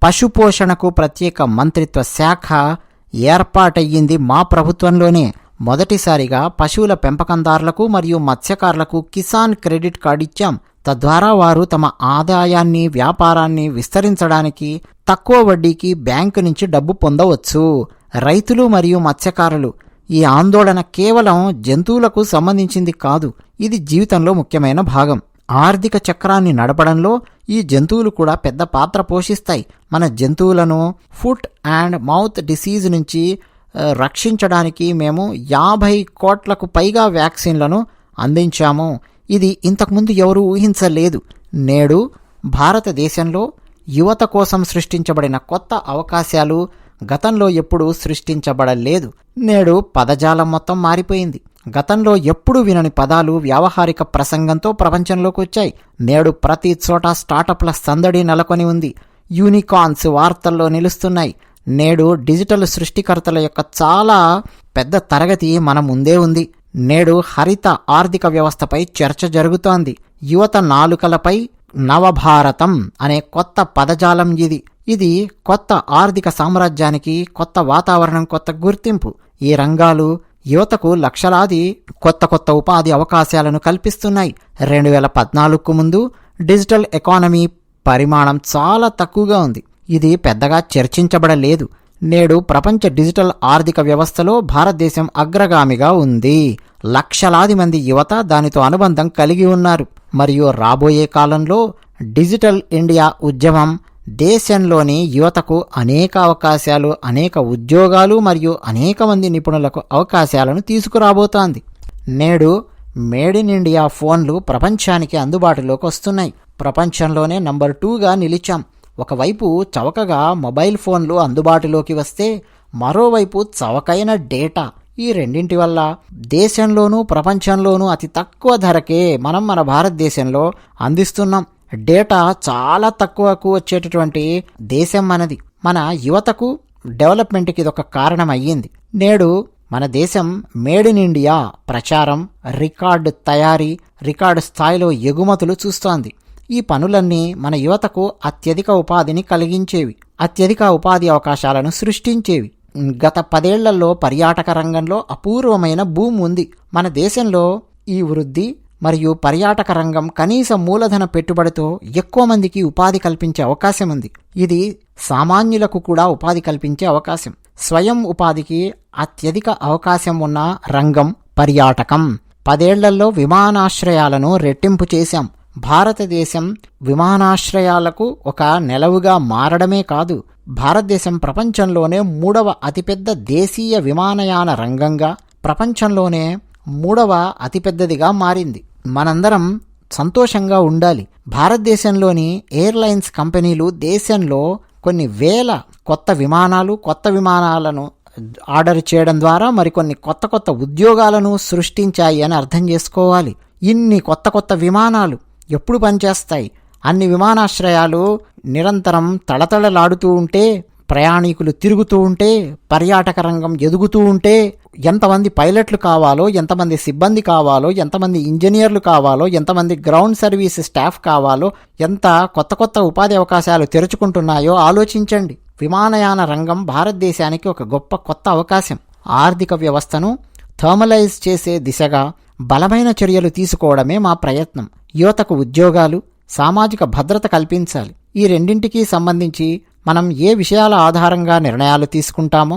పశుపోషణకు ప్రత్యేక మంత్రిత్వ శాఖ ఏర్పాటయ్యింది మా ప్రభుత్వంలోనే. మొదటిసారిగా పశువుల పెంపకందారులకు మరియు మత్స్యకారులకు కిసాన్ క్రెడిట్ కార్డు ఇచ్చాం. తద్వారా వారు తమ ఆదాయాన్ని, వ్యాపారాన్ని విస్తరించడానికి తక్కువ వడ్డీకి బ్యాంకు నుంచి డబ్బు పొందవచ్చు. రైతులు మరియు మత్స్యకారులు, ఈ ఆందోళన కేవలం జంతువులకు సంబంధించింది కాదు, ఇది జీవితంలో ముఖ్యమైన భాగం. ఆర్థిక చక్రాన్ని నడపడంలో ఈ జంతువులు కూడా పెద్ద పాత్ర పోషిస్తాయి. మన జంతువులను ఫుట్ అండ్ మౌత్ డిసీజ్ నుంచి రక్షించడానికి మేము 50 కోట్లకు పైగా వ్యాక్సిన్లను అందించాము. ఇది ఇంతకుముందు ఎవరూ ఊహించలేదు. నేడు భారతదేశంలో యువత కోసం సృష్టించబడిన కొత్త అవకాశాలు గతంలో ఎప్పుడూ సృష్టించబడలేదు. నేడు పదజాలం మొత్తం మారిపోయింది. గతంలో ఎప్పుడూ వినని పదాలు వ్యావహారిక ప్రసంగంతో ప్రపంచంలోకి వచ్చాయి. నేడు ప్రతి చోట స్టార్టప్ల సందడి నెలకొని ఉంది. యూనికార్న్స్ వార్తల్లో నిలుస్తున్నాయి. నేడు డిజిటల్ సృష్టికర్తల యొక్క చాలా పెద్ద తరగతి మన ముందే ఉంది. నేడు హరిత ఆర్థిక వ్యవస్థపై చర్చ జరుగుతోంది. యువత నాలుకలపై నవభారతం అనే కొత్త పదజాలం ఇది కొత్త ఆర్థిక సామ్రాజ్యానికి కొత్త వాతావరణం, కొత్త గుర్తింపు. ఈ రంగాలు యువతకు లక్షలాది కొత్త ఉపాధి అవకాశాలను కల్పిస్తున్నాయి. 2014కు ముందు డిజిటల్ ఎకానమీ పరిమాణం చాలా తక్కువగా ఉంది. ఇది పెద్దగా చర్చించబడలేదు. నేడు ప్రపంచ డిజిటల్ ఆర్థిక వ్యవస్థలో భారతదేశం అగ్రగామిగా ఉంది. లక్షలాది మంది యువత దానితో అనుబంధం కలిగి ఉన్నారు. మరియు రాబోయే కాలంలో డిజిటల్ ఇండియా ఉద్యమం దేశంలోని యువతకు అనేక అవకాశాలు, అనేక ఉద్యోగాలు మరియు అనేక మంది నిపుణులకు అవకాశాలను తీసుకురాబోతోంది. నేడు మేడ్ ఇన్ ఇండియా ఫోన్లు ప్రపంచానికి అందుబాటులోకి వస్తున్నాయి. ప్రపంచంలోనే నంబర్ 2గా నిలిచాం. ఒకవైపు చవకగా మొబైల్ ఫోన్లు అందుబాటులోకి వస్తే, మరోవైపు చవకైన డేటా. ఈ రెండింటి వల్ల దేశంలోనూ ప్రపంచంలోనూ అతి తక్కువ ధరకే మనం మన భారతదేశంలో అందిస్తున్నాం. డేటా చాలా తక్కువకు వచ్చేటటువంటి దేశం మనది. మన యువతకు డెవలప్మెంట్కి ఇదొక కారణం అయ్యింది. నేడు మన దేశం మేడ్ ఇన్ ఇండియా ప్రచారం, రికార్డు తయారీ, రికార్డు స్థాయిలో ఎగుమతులు చూస్తోంది. ఈ పనులన్నీ మన యువతకు అత్యధిక ఉపాధిని కలిగించేవి, అత్యధిక ఉపాధి అవకాశాలను సృష్టించేవి. గత 10 ఏళ్లలో పర్యాటక రంగంలో అపూర్వమైన బూమ్ ఉంది. మన దేశంలో ఈ వృద్ధి మరియు పర్యాటక రంగం కనీస మూలధన పెట్టుబడితో ఎక్కువ మందికి ఉపాధి కల్పించే అవకాశం ఉంది. ఇది సామాన్యులకు కూడా ఉపాధి కల్పించే అవకాశం. స్వయం ఉపాధికి అత్యధిక అవకాశం ఉన్న రంగం పర్యాటకం. 10 ఏళ్లలో విమానాశ్రయాలను రెట్టింపు చేశాం. భారతదేశం విమానాశ్రయాలకు ఒక నెలవుగా మారడమే కాదు, భారతదేశం ప్రపంచంలోనే 3వ అతిపెద్ద దేశీయ విమానయాన రంగంగా, ప్రపంచంలోనే 3వ అతిపెద్దదిగా మారింది. మనందరం సంతోషంగా ఉండాలి. భారతదేశంలోని ఎయిర్లైన్స్ కంపెనీలు దేశంలో కొన్ని వేల కొత్త విమానాలను ఆర్డర్ చేయడం ద్వారా మరికొన్ని కొత్త ఉద్యోగాలను సృష్టించాయి అని అర్థం చేసుకోవాలి. ఇన్ని కొత్త విమానాలు ఎప్పుడు పనిచేస్తాయి? అన్ని విమానాశ్రయాలు నిరంతరం తళతళలాడుతూ ఉంటే, ప్రయాణికులు తిరుగుతూ ఉంటే, పర్యాటక రంగం ఎదుగుతూ ఉంటే, ఎంతమంది పైలట్లు కావాలో, ఎంతమంది సిబ్బంది కావాలో, ఎంతమంది ఇంజనీర్లు కావాలో, ఎంతమంది గ్రౌండ్ సర్వీస్ స్టాఫ్ కావాలో, ఎంత కొత్త ఉపాధి అవకాశాలు తెరుచుకుంటున్నాయో ఆలోచించండి. విమానయాన రంగం భారతదేశానికి ఒక గొప్ప కొత్త అవకాశం. ఆర్థిక వ్యవస్థను థర్మలైజ్ చేసే దిశగా బలమైన చర్యలు తీసుకోవడమే మా ప్రయత్నం. యువతకు ఉద్యోగాలు, సామాజిక భద్రత కల్పించాలి. ఈ రెండింటికి సంబంధించి మనం ఏ విషయాల ఆధారంగా నిర్ణయాలు తీసుకుంటామో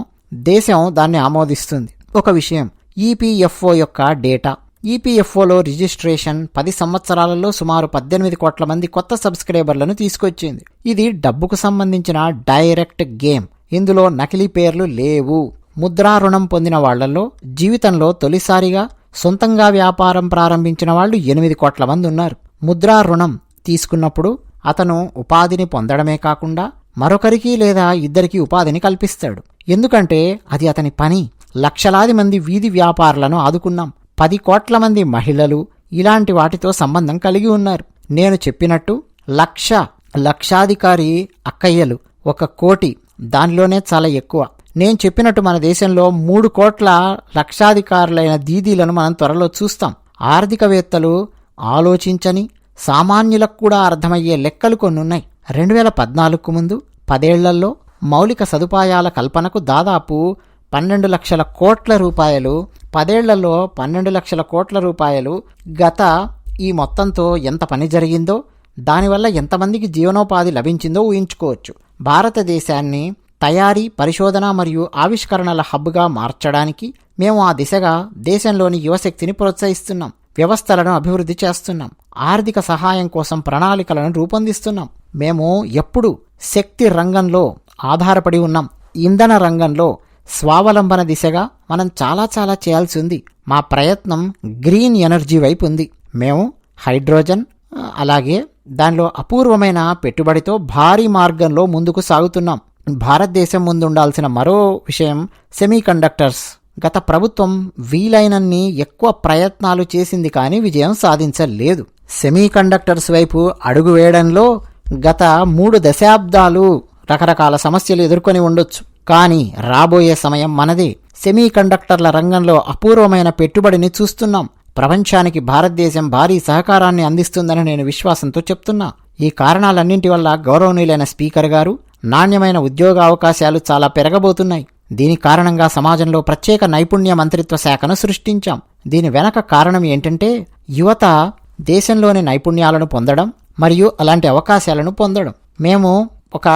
దేశం దాన్ని ఆమోదిస్తుంది. ఒక విషయం, ఈపీఎఫ్ఓ యొక్క డేటా. ఈపీఎఫ్ఓలో రిజిస్ట్రేషన్ 10 సంవత్సరాలలో సుమారు 18 కోట్ల మంది కొత్త సబ్స్క్రైబర్లను తీసుకొచ్చింది. ఇది డబ్బుకు సంబంధించిన డైరెక్ట్ గేమ్. ఇందులో నకిలీ పేర్లు లేవు. ముద్రా రుణం పొందిన వాళ్లలో జీవితంలో తొలిసారిగా సొంతంగా వ్యాపారం ప్రారంభించిన వాళ్ళు 8 కోట్ల మంది ఉన్నారు. ముద్రా రుణం తీసుకున్నప్పుడు అతను ఉపాధిని పొందడమే కాకుండా మరొకరికి లేదా ఇద్దరికి ఉపాధిని కల్పిస్తాడు. ఎందుకంటే అది అతని పని. లక్షలాది మంది వీధి వ్యాపారులను ఆదుకున్నాం. 10 కోట్ల మంది మహిళలు ఇలాంటి వాటితో సంబంధం కలిగి ఉన్నారు. నేను చెప్పినట్టు లక్షాధికారి అక్కయ్యలు 1 కోటి, దానిలోనే చాలా ఎక్కువ. నేను చెప్పినట్టు మన దేశంలో 3 కోట్ల లక్షాధికారులైన దీదీలను మనం త్వరలో చూస్తాం. ఆర్థికవేత్తలు ఆలోచించని, సామాన్యులకు కూడా అర్థమయ్యే లెక్కలు కొన్నున్నాయి. 2014కు ముందు 10 ఏళ్లలో మౌలిక సదుపాయాల కల్పనకు దాదాపు 12 లక్షల కోట్ల రూపాయలు, 10 ఏళ్లలో 12 లక్షల కోట్ల రూపాయలు. గత ఈ మొత్తంతో ఎంత పని జరిగిందో, దానివల్ల ఎంతమందికి జీవనోపాధి లభించిందో ఊహించుకోవచ్చు. భారతదేశాన్ని తయారీ, పరిశోధన మరియు ఆవిష్కరణల హబ్గా మార్చడానికి మేము ఆ దిశగా దేశంలోని యువశక్తిని ప్రోత్సహిస్తున్నాం. వ్యవస్థలను అభివృద్ధి చేస్తున్నాం. ఆర్థిక సహాయం కోసం ప్రణాళికలను రూపొందిస్తున్నాం. మేము ఎప్పుడు శక్తి రంగంలో ఆధారపడి ఉన్నాం. ఇంధన రంగంలో స్వావలంబన దిశగా మనం చాలా చేయాల్సి ఉంది. మా ప్రయత్నం గ్రీన్ ఎనర్జీ వైపు ఉంది. మేము హైడ్రోజన్, అలాగే దానిలో అపూర్వమైన పెట్టుబడితో భారీ మార్గంలో ముందుకు సాగుతున్నాం. భారతదేశం ముందుండాల్సిన మరో విషయం సెమీకండక్టర్స్. గత ప్రభుత్వం వీలైనన్ని ఎక్కువ ప్రయత్నాలు చేసింది కానీ విజయం సాధించలేదు. సెమీకండక్టర్స్ వైపు అడుగు వేయడంలో గత 3 దశాబ్దాలు రకరకాల సమస్యలు ఎదుర్కొని ఉండొచ్చు. కానీ రాబోయే సమయం మనదే. సెమీకండక్టర్ల రంగంలో అపూర్వమైన పెట్టుబడిని చూస్తున్నాం. ప్రపంచానికి భారతదేశం భారీ సహకారాన్ని అందిస్తుందని నేను విశ్వాసంతో చెప్తున్నా. ఈ కారణాలన్నింటి వల్ల గౌరవనీయులైన స్పీకర్ గారు, నాణ్యమైన ఉద్యోగ అవకాశాలు చాలా పెరగబోతున్నాయి. దీని కారణంగా సమాజంలో ప్రత్యేక నైపుణ్య మంత్రిత్వ శాఖను సృష్టించాం. దీని వెనక కారణం ఏంటంటే యువత దేశంలోని నైపుణ్యాలను పొందడం మరియు అలాంటి అవకాశాలను పొందడం. మేము ఒక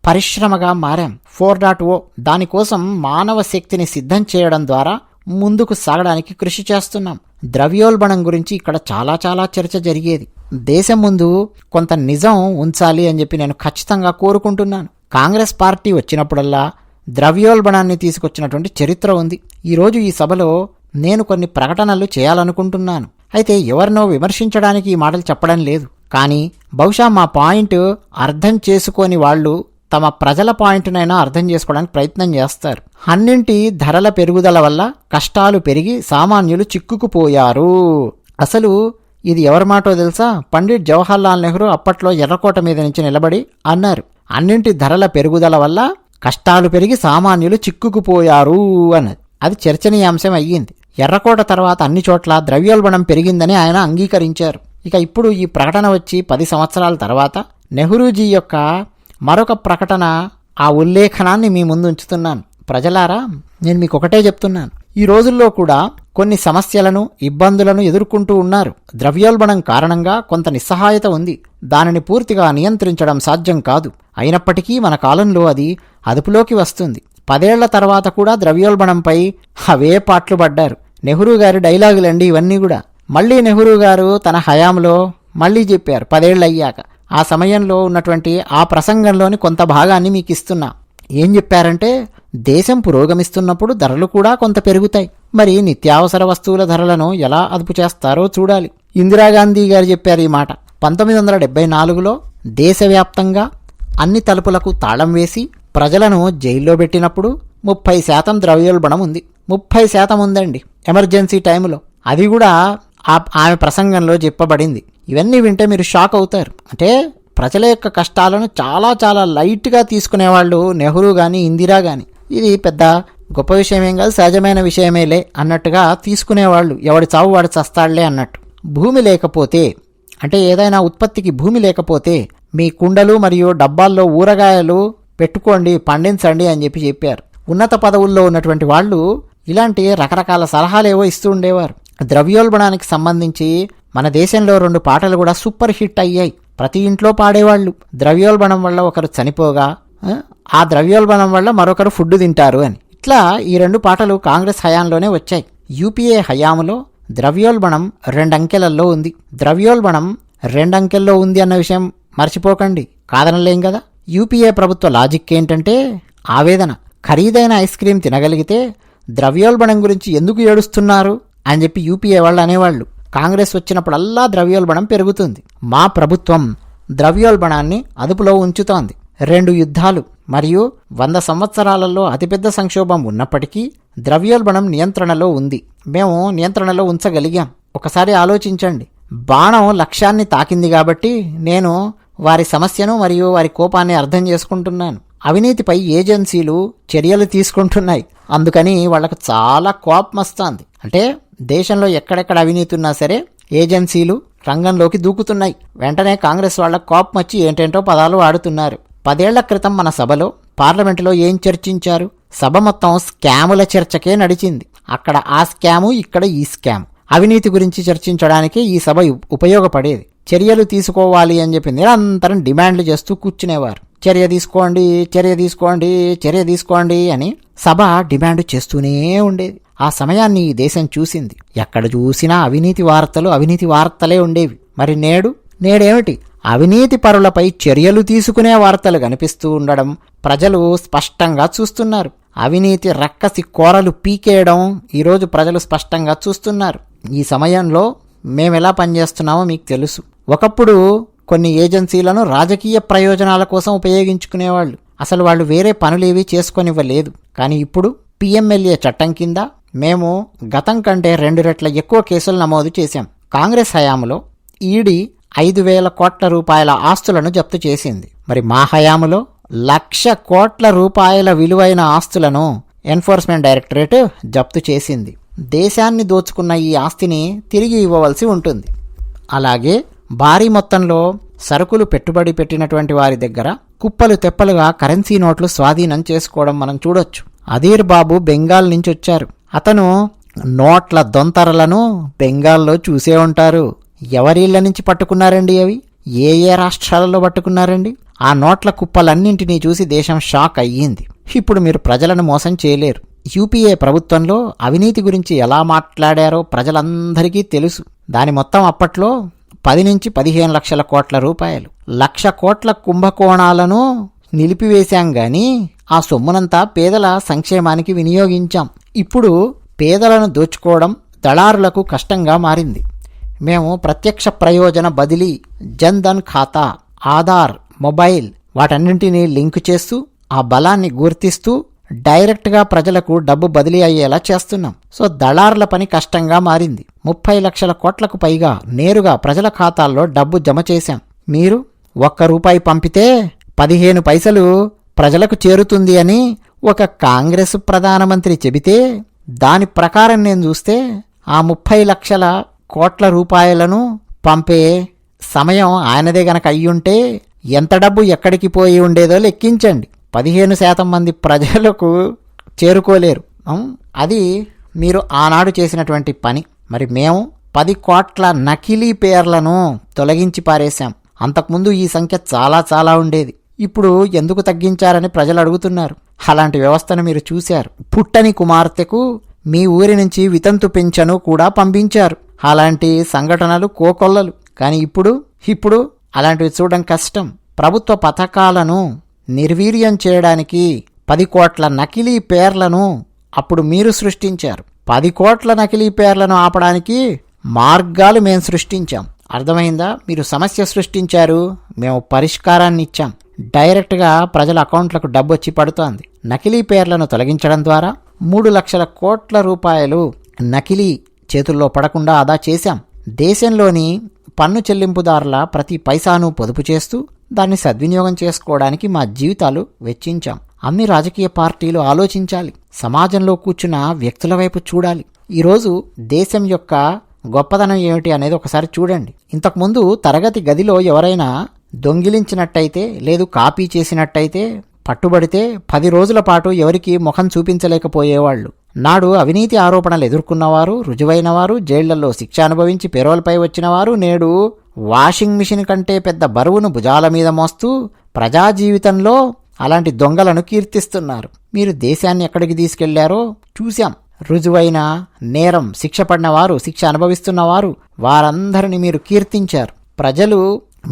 పరిశ్రమగా మారాం. 4.0 దానికోసం మానవ శక్తిని సిద్ధం చేయడం ద్వారా ముందుకు సాగడానికి కృషి చేస్తున్నాం. ద్రవ్యోల్బణం గురించి ఇక్కడ చాలా చర్చ జరిగేది. దేశం ముందు కొంత నిజం ఉంచాలి అని చెప్పి నేను ఖచ్చితంగా కోరుకుంటున్నాను. కాంగ్రెస్ పార్టీ వచ్చినప్పుడల్లా ద్రవ్యోల్బణాన్ని తీసుకొచ్చినటువంటి చరిత్ర ఉంది. ఈరోజు ఈ సభలో నేను కొన్ని ప్రకటనలు చేయాలనుకుంటున్నాను. అయితే ఎవరినో విమర్శించడానికి ఈ మాటలు చెప్పడం లేదు. కానీ బహుశా మా పాయింట్ అర్థం చేసుకోని వాళ్ళు తమ ప్రజల పాయింట్నైనా అర్థం చేసుకోవడానికి ప్రయత్నం చేస్తారు. అన్నింటి ధరల పెరుగుదల వల్ల కష్టాలు పెరిగి సామాన్యులు చిక్కుకుపోయారు. అసలు ఇది ఎవరి మాటో తెలుసా? పండిట్ జవహర్లాల్ నెహ్రూ అప్పట్లో ఎర్రకోట మీద నుంచి నిలబడి అన్నారు, అన్నింటి ధరల పెరుగుదల వల్ల కష్టాలు పెరిగి సామాన్యులు చిక్కుకుపోయారు అన్నది. అది చర్చనీయాంశం అయ్యింది. ఎర్రకోట తర్వాత అన్ని చోట్ల ద్రవ్యోల్బణం పెరిగిందని ఆయన అంగీకరించారు. ఇక ఇప్పుడు ఈ ప్రకటన వచ్చి 10 సంవత్సరాల తర్వాత నెహ్రూజీ యొక్క మరొక ప్రకటన, ఆ ఉల్లేఖనాన్ని మీ ముందు ఉంచుతున్నాను. ప్రజలారా, నేను మీకు ఒకటే చెప్తున్నాను. ఈ రోజుల్లో కూడా కొన్ని సమస్యలను, ఇబ్బందులను ఎదుర్కొంటూ ఉన్నారు. ద్రవ్యోల్బణం కారణంగా కొంత నిస్సహాయత ఉంది. దానిని పూర్తిగా నియంత్రించడం సాధ్యం కాదు. అయినప్పటికీ మన కాలంలో అది అదుపులోకి వస్తుంది. 10 ఏళ్ల తర్వాత కూడా ద్రవ్యోల్బణంపై అవే పాట్లు పడ్డారు. నెహ్రూ గారి డైలాగులండి ఇవన్నీ కూడా. మళ్ళీ నెహ్రూ గారు తన హయాంలో మళ్ళీ చెప్పారు 10 ఏళ్ళు అయ్యాక. ఆ సమయంలో ఉన్నటువంటి ఆ ప్రసంగంలోని కొంత భాగాన్ని మీకు ఇస్తున్నా. ఏం చెప్పారంటే, దేశం పురోగమిస్తున్నప్పుడు ధరలు కూడా కొంత పెరుగుతాయి. మరి నిత్యావసర వస్తువుల ధరలను ఎలా అదుపు చేస్తారో చూడాలి. ఇందిరాగాంధీ గారు చెప్పారు ఈ మాట. 1974లో దేశవ్యాప్తంగా అన్ని తలుపులకు తాళం వేసి ప్రజలను జైల్లో పెట్టినప్పుడు 30% ద్రవ్యోల్బణం ఉంది. 30% ఉందండి ఎమర్జెన్సీ టైంలో. అది కూడా ఆమె ప్రసంగంలో చెప్పబడింది. ఇవన్నీ వింటే మీరు షాక్ అవుతారు. అంటే ప్రజల యొక్క కష్టాలను చాలా లైట్గా తీసుకునేవాళ్ళు నెహ్రూ కానీ ఇందిరా కానీ. ఇది పెద్ద గొప్ప విషయమేం కాదు, సహజమైన విషయమేలే అన్నట్టుగా తీసుకునేవాళ్ళు. ఎవడి చావు వాడు చస్తాడులే అన్నట్టు. భూమి లేకపోతే, అంటే ఏదైనా ఉత్పత్తికి భూమి లేకపోతే మీ కుండలు మరియు డబ్బాల్లో ఊరగాయలు పెట్టుకోండి, పండించండి అని చెప్పారు. ఉన్నత పదవుల్లో ఉన్నటువంటి వాళ్ళు ఇలాంటి రకరకాల సలహాలేవో ఇస్తూ ఉండేవారు. ద్రవ్యోల్బణానికి సంబంధించి మన దేశంలో 2 పాటలు కూడా సూపర్ హిట్ అయ్యాయి. ప్రతి ఇంట్లో పాడేవాళ్ళు. ద్రవ్యోల్బణం వల్ల ఒకరు చనిపోగా ఆ ద్రవ్యోల్బణం వల్ల మరొకరు ఫుడ్ తింటారు అని. ఇట్లా ఈ 2 పాటలు కాంగ్రెస్ హయాంలోనే వచ్చాయి. యూపీఏ హయాంలో ద్రవ్యోల్బణం 2 అంకెలలో ఉంది. ద్రవ్యోల్బణం 2 అంకెల్లో ఉంది అన్న విషయం మర్చిపోకండి, కాదనలేం కదా. యూపీఏ ప్రభుత్వ లాజిక్ ఏంటంటే ఆవేదన. ఖరీదైన ఐస్ క్రీం తినగలిగితే ద్రవ్యోల్బణం గురించి ఎందుకు ఏడుస్తున్నారు అని చెప్పి యూపీఏ వాళ్ళు అనేవాళ్ళు. కాంగ్రెస్ వచ్చినప్పుడల్లా ద్రవ్యోల్బణం పెరుగుతుంది. మా ప్రభుత్వం ద్రవ్యోల్బణాన్ని అదుపులో ఉంచుతోంది. 2 యుద్ధాలు మరియు 100 సంవత్సరాలలో అతిపెద్ద సంక్షోభం ఉన్నప్పటికీ ద్రవ్యోల్బణం నియంత్రణలో ఉంది. మేము నియంత్రణలో ఉంచగలిగాం. ఒకసారి ఆలోచించండి. బాణం లక్ష్యాన్ని తాకింది కాబట్టి నేను వారి సమస్యను మరియు వారి కోపాన్ని అర్థం చేసుకుంటున్నాను. అవినీతిపై ఏజెన్సీలు చర్యలు తీసుకుంటున్నాయి. అందుకని వాళ్లకు చాలా కోపం వస్తుంది. అంటే దేశంలో ఎక్కడెక్కడ అవినీతి ఉన్నా సరే ఏజెన్సీలు రంగంలోకి దూకుతున్నాయి. వెంటనే కాంగ్రెస్ వాళ్లకు కోపం వచ్చి ఏంటేంటో పదాలు వాడుతున్నారు. 10 ఏళ్ల క్రితం మన సభలో పార్లమెంటులో ఏం చర్చించారు? సభ మొత్తం స్కాముల చర్చకే నడిచింది. అక్కడ ఆ స్కాము, ఇక్కడ ఈ స్కామ్. అవినీతి గురించి చర్చించడానికి ఈ సభ ఉపయోగపడేది. చర్యలు తీసుకోవాలి అని చెప్పి నిరంతరం డిమాండ్లు చేస్తూ కూర్చునేవారు. చర్య తీసుకోండి, చర్య తీసుకోండి, చర్య తీసుకోండి అని సభ డిమాండ్ చేస్తూనే ఉండేది. ఆ సమయాన్ని ఈ దేశం చూసింది. ఎక్కడ చూసినా అవినీతి వార్తలే ఉండేవి. మరి నేడేమిటి? అవినీతి పరులపై చర్యలు తీసుకునే వార్తలు కనిపిస్తూ ఉండడం ప్రజలు స్పష్టంగా చూస్తున్నారు. అవినీతి రక్కసి కోరలు పీకేయడం ఈరోజు ప్రజలు స్పష్టంగా చూస్తున్నారు. ఈ సమయంలో మేమెలా పనిచేస్తున్నామో మీకు తెలుసు. ఒకప్పుడు కొన్ని ఏజెన్సీలను రాజకీయ ప్రయోజనాల కోసం ఉపయోగించుకునేవాళ్ళు. అసలు వాళ్ళు వేరే పనులేవి చేసుకొనివ్వలేదు. కానీ ఇప్పుడు పిఎంఎల్ఏ చట్టం కింద మేము గతం కంటే 2 రెట్ల ఎక్కువ కేసులు నమోదు చేశాం. కాంగ్రెస్ హయాంలో ఈడీ 5,000 కోట్ల రూపాయల ఆస్తులను జప్తు చేసింది. మరి మా హయాంలో 1,00,000 కోట్ల రూపాయల విలువైన ఆస్తులను ఎన్ఫోర్స్మెంట్ డైరెక్టరేట్ జప్తు చేసింది. దేశాన్ని దోచుకున్న ఈ ఆస్తిని తిరిగి ఇవ్వవలసి ఉంటుంది. అలాగే భారీ మొత్తంలో సరుకులు పెట్టుబడి పెట్టినటువంటి వారి దగ్గర కుప్పలు తెప్పలుగా కరెన్సీ నోట్లు స్వాధీనం చేసుకోవడం మనం చూడొచ్చు. అధీర్ బాబు బెంగాల్ నుంచి వచ్చారు. అతను నోట్ల దొంతరలను బెంగాల్లో చూసే ఉంటారు. ఎవరిళ్ళ నుంచి పట్టుకున్నారండి అవి? ఏ రాష్ట్రాలలో పట్టుకున్నారండి? ఆ నోట్ల కుప్పలన్నింటినీ చూసి దేశం షాక్ అయ్యింది. ఇప్పుడు మీరు ప్రజలను మోసం చేయలేరు. యూపీఏ ప్రభుత్వంలో అవినీతి గురించి ఎలా మాట్లాడారో ప్రజలందరికీ తెలుసు. దాని మొత్తం అప్పట్లో 10 నుంచి 15 లక్షల కోట్ల రూపాయలు. 1,00,000 కోట్ల కుంభకోణాలను నిలిపివేశాం గాని ఆ సొమ్మునంతా పేదల సంక్షేమానికి వినియోగించాం. ఇప్పుడు పేదలను దోచుకోవడం దళారులకు కష్టంగా మారింది. మేము ప్రత్యక్ష ప్రయోజన బదిలీ, జన్ధన్ ఖాతా, ఆధార్, మొబైల్ వాటన్నింటినీ లింకు చేస్తూ ఆ బలాన్ని గుర్తిస్తూ డైరెక్ట్గా ప్రజలకు డబ్బు బదిలీ అయ్యేలా చేస్తున్నాం. సో దళారుల పని కష్టంగా మారింది. 30 లక్షల కోట్లకు పైగా నేరుగా ప్రజల ఖాతాల్లో డబ్బు జమ చేశాం. మీరు ₹1 పంపితే 15 పైసలు ప్రజలకు చేరుతుంది అని ఒక కాంగ్రెస్ ప్రధానమంత్రి చెబితే దాని ప్రకారం నేను చూస్తే ఆ 30 లక్షల కోట్ల రూపాయలను పంపే సమయం ఆయనదే గనక అయ్యుంటే ఎంత డబ్బు ఎక్కడికి పోయి ఉండేదో లెక్కించండి. 15% మంది ప్రజలకు చేరుకోలేరు. అది మీరు ఆనాడు చేసినటువంటి పని. మరి మేము 10 కోట్ల నకిలీ పేర్లను తొలగించి పారేశాం. అంతకుముందు ఈ సంఖ్య చాలా ఉండేది. ఇప్పుడు ఎందుకు తగ్గించారని ప్రజలు అడుగుతున్నారు. అలాంటి వ్యవస్థను మీరు చూశారు. పుట్టని కుమార్తెకు మీ ఊరి నుంచి వితంతు పింఛను కూడా పంపించారు. అలాంటి సంఘటనలు కోకొల్లలు. కానీ ఇప్పుడు అలాంటివి చూడడం కష్టం. ప్రభుత్వ పథకాలను నిర్వీర్యం చేయడానికి 10 కోట్ల నకిలీ పేర్లను అప్పుడు మీరు సృష్టించారు. 10 కోట్ల నకిలీ పేర్లను ఆపడానికి మార్గాలు మేము సృష్టించాం. అర్థమైందా? మీరు సమస్య సృష్టించారు, మేము పరిష్కారాన్ని ఇచ్చాం. డైరెక్ట్గా ప్రజల అకౌంట్లకు డబ్బు వచ్చి పడుతోంది. నకిలీ పేర్లను తొలగించడం ద్వారా 3 లక్షల కోట్ల రూపాయలు నకిలీ చేతుల్లో పడకుండా ఆదా చేశాం. దేశంలోని పన్ను చెల్లింపుదారుల ప్రతి పైసాను పొదుపు చేస్తూ దాన్ని సద్వినియోగం చేసుకోవడానికి మా జీవితాలు వెచ్చించాం. అన్ని రాజకీయ పార్టీలు ఆలోచించాలి. సమాజంలో కూర్చున్న వ్యక్తుల వైపు చూడాలి. ఈరోజు దేశం యొక్క గొప్పదనం ఏమిటి అనేది ఒకసారి చూడండి. ఇంతకుముందు తరగతి గదిలో ఎవరైనా దొంగిలించినట్టయితే లేదు కాపీ చేసినట్టయితే పట్టుబడితే 10 రోజుల పాటు ఎవరికి ముఖం చూపించలేకపోయేవాళ్లు. నాడు అవినీతి ఆరోపణలు ఎదుర్కొన్నవారు, రుజువైనవారు, జైళ్లలో శిక్ష అనుభవించి పెరోల్పై వచ్చినవారు నేడు వాషింగ్ మిషన్ కంటే పెద్ద బరువును భుజాల మీద మోస్తూ ప్రజా జీవితంలో అలాంటి దొంగలను కీర్తిస్తున్నారు. మీరు దేశాన్ని ఎక్కడికి తీసుకెళ్లారో చూశాం. రుజువైన నేరం, శిక్ష పడినవారు, శిక్ష అనుభవిస్తున్నవారు, వారందరిని మీరు కీర్తించారు. ప్రజలు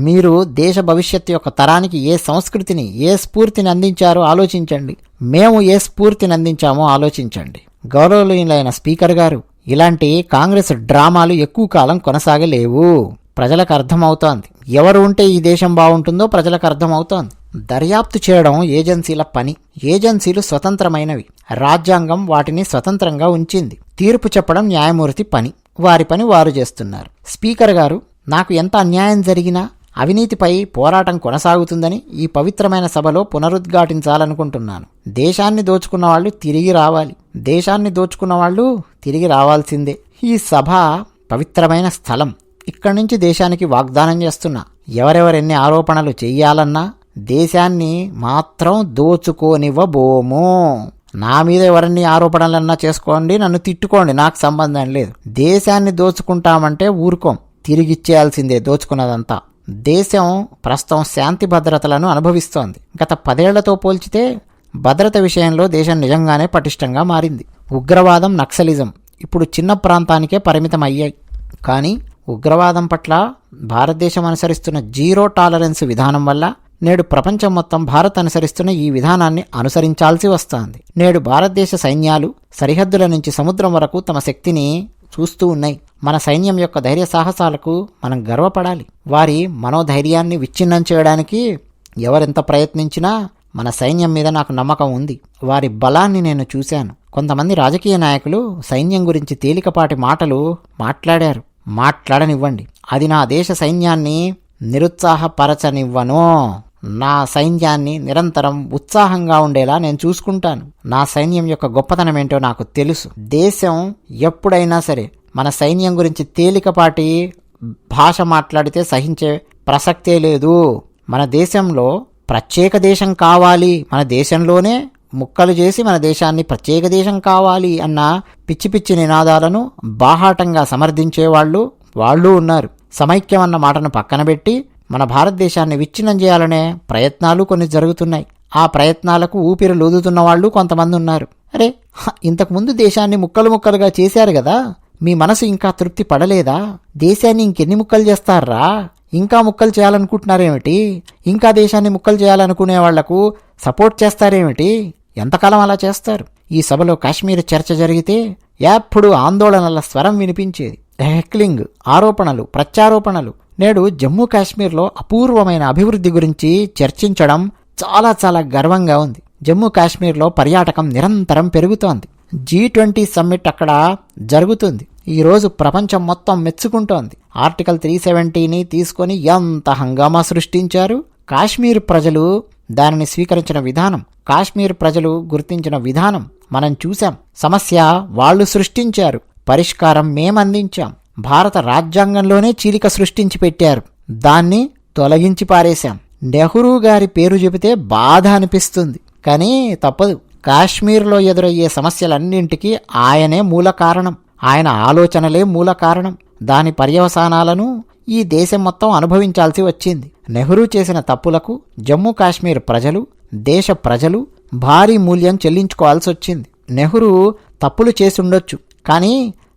మీరు దేశ భవిష్యత్తు యొక్క తరానికి ఏ సంస్కృతిని, ఏ స్ఫూర్తిని అందించారో ఆలోచించండి. మేము ఏ స్ఫూర్తిని అందించామో ఆలోచించండి. గౌరవనీయులైన స్పీకర్ గారు, ఇలాంటి కాంగ్రెస్ డ్రామాలు ఎక్కువ కాలం కొనసాగలేవు. ప్రజలకు అర్థమవుతోంది. ఎవరు ఉంటే ఈ దేశం బాగుంటుందో ప్రజలకు అర్థమవుతోంది. దర్యాప్తు చేయడం ఏజెన్సీల పని. ఏజెన్సీలు స్వతంత్రమైనవి. రాజ్యాంగం వాటిని స్వతంత్రంగా ఉంచింది. తీర్పు చెప్పడం న్యాయమూర్తి పని. వారి పని వారు చేస్తున్నారు. స్పీకర్ గారు, నాకు ఎంత అన్యాయం జరిగినా అవినీతిపై పోరాటం కొనసాగుతుందని ఈ పవిత్రమైన సభలో పునరుద్ఘాటించాలనుకుంటున్నాను. దేశాన్ని దోచుకున్న వాళ్ళు తిరిగి రావాలి. దేశాన్ని దోచుకున్న వాళ్ళు తిరిగి రావాల్సిందే. ఈ సభ పవిత్రమైన స్థలం. ఇక్కడి నుంచి దేశానికి వాగ్దానం చేస్తున్నా, ఎవరెవరెన్ని ఆరోపణలు చెయ్యాలన్నా దేశాన్ని మాత్రం దోచుకోనివ్వబోము. నా మీద ఎవరన్ని ఆరోపణలన్నా చేసుకోండి, నన్ను తిట్టుకోండి, నాకు సంబంధం లేదు. దేశాన్ని దోచుకుంటామంటే ఊరుకోం, తిరిగిచ్చేయాల్సిందే దోచుకున్నదంతా. దేశం ప్రస్తుతం శాంతి భద్రతలను అనుభవిస్తోంది. గత 10 ఏళ్లతో పోల్చితే భద్రత విషయంలో దేశం నిజంగానే పటిష్టంగా మారింది. ఉగ్రవాదం, నక్సలిజం ఇప్పుడు చిన్న ప్రాంతానికే పరిమితం అయ్యాయి. కానీ ఉగ్రవాదం పట్ల భారతదేశం అనుసరిస్తున్న జీరో టాలరెన్స్ విధానం వల్ల నేడు ప్రపంచం మొత్తం భారత్ అనుసరిస్తున్న ఈ విధానాన్ని అనుసరించాల్సి వస్తోంది. నేడు భారతదేశ సైన్యాలు సరిహద్దుల నుంచి సముద్రం వరకు తమ శక్తిని చూస్తూ ఉన్నాయి. మన సైన్యం యొక్క ధైర్య సాహసాలకు మనం గర్వపడాలి. వారి మనోధైర్యాన్ని విచ్ఛిన్నం చేయడానికి ఎవరెంత ప్రయత్నించినా మన సైన్యం మీద నాకు నమ్మకం ఉంది. వారి బలాన్ని నేను చూశాను. కొంతమంది రాజకీయ నాయకులు సైన్యం గురించి తేలికపాటి మాటలు మాట్లాడారు. మాట్లాడనివ్వండి. అది నా దేశ సైన్యాన్ని నిరుత్సాహపరచనివ్వను. నా సైన్యాన్ని నిరంతరం ఉత్సాహంగా ఉండేలా నేను చూసుకుంటాను. నా సైన్యం యొక్క గొప్పతనం ఏంటో నాకు తెలుసు. దేశం ఎప్పుడైనా సరే మన సైన్యం గురించి తేలికపాటి భాష మాట్లాడితే సహించే ప్రసక్తే లేదు. మన దేశంలో ప్రత్యేక దేశం కావాలి, మన దేశంలోనే ముక్కలు చేసి మన దేశాన్ని ప్రత్యేక దేశం కావాలి అన్న పిచ్చి పిచ్చి నినాదాలను బాహాటంగా సమర్థించేవాళ్ళు ఉన్నారు. సమైక్యం అన్న మాటను పక్కన పెట్టి మన భారతదేశాన్ని విచ్ఛిన్నం చేయాలనే ప్రయత్నాలు కొన్ని జరుగుతున్నాయి. ఆ ప్రయత్నాలకు ఊపిరి లూదుతున్న వాళ్ళు కొంతమంది ఉన్నారు. అరే, ఇంతకుముందు దేశాన్ని ముక్కలు ముక్కలుగా చేశారు కదా, మీ మనసు ఇంకా తృప్తి పడలేదా? దేశాన్ని ఇంకెన్ని ముక్కలు చేస్తారా? ఇంకా ముక్కలు చేయాలనుకుంటున్నారేమిటి? ఇంకా దేశాన్ని ముక్కలు చేయాలనుకునే వాళ్లకు సపోర్ట్ చేస్తారేమిటి? ఎంతకాలం అలా చేస్తారు? ఈ సభలో కాశ్మీర్ చర్చ జరిగితే ఎప్పుడు ఆందోళనల స్వరం వినిపించేది. హెక్లింగ్, ఆరోపణలు, ప్రత్యారోపణలు. నేడు జమ్మూ కాశ్మీర్లో అపూర్వమైన అభివృద్ధి గురించి చర్చించడం చాలా చాలా గర్వంగా ఉంది. జమ్మూ కాశ్మీర్లో పర్యాటకం నిరంతరం పెరుగుతోంది. G20 సమ్మిట్ అక్కడ జరుగుతుంది. ఈరోజు ప్రపంచం మొత్తం మెచ్చుకుంటోంది. ఆర్టికల్ 370ని తీసుకొని ఎంత హంగామా సృష్టించారు. కాశ్మీర్ ప్రజలు దానిని స్వీకరించిన విధానం, కాశ్మీర్ ప్రజలు గుర్తించిన విధానం మనం చూశాం. సమస్య వాళ్ళు సృష్టించారు, పరిష్కారం మేమందించాం. భారత రాజ్యాంగంలోనే చీలిక సృష్టించి పెట్టారు, దాన్ని తొలగించి పారేశాం. నెహ్రూ గారి పేరు చెబితే బాధ అనిపిస్తుంది, కానీ తప్పదు. కాశ్మీర్లో ఎదురయ్యే సమస్యలన్నింటికీ ఆయనే మూల కారణం. ఆయన ఆలోచనలే మూల కారణం. దాని పర్యవసానాలను ఈ దేశం మొత్తం అనుభవించాల్సి వచ్చింది. నెహ్రూ చేసిన తప్పులకు జమ్మూ కాశ్మీర్ ప్రజలు, దేశ ప్రజలు భారీ మూల్యం చెల్లించుకోవాల్సి వచ్చింది. నెహ్రూ తప్పులు చేసుండొచ్చు, కానీ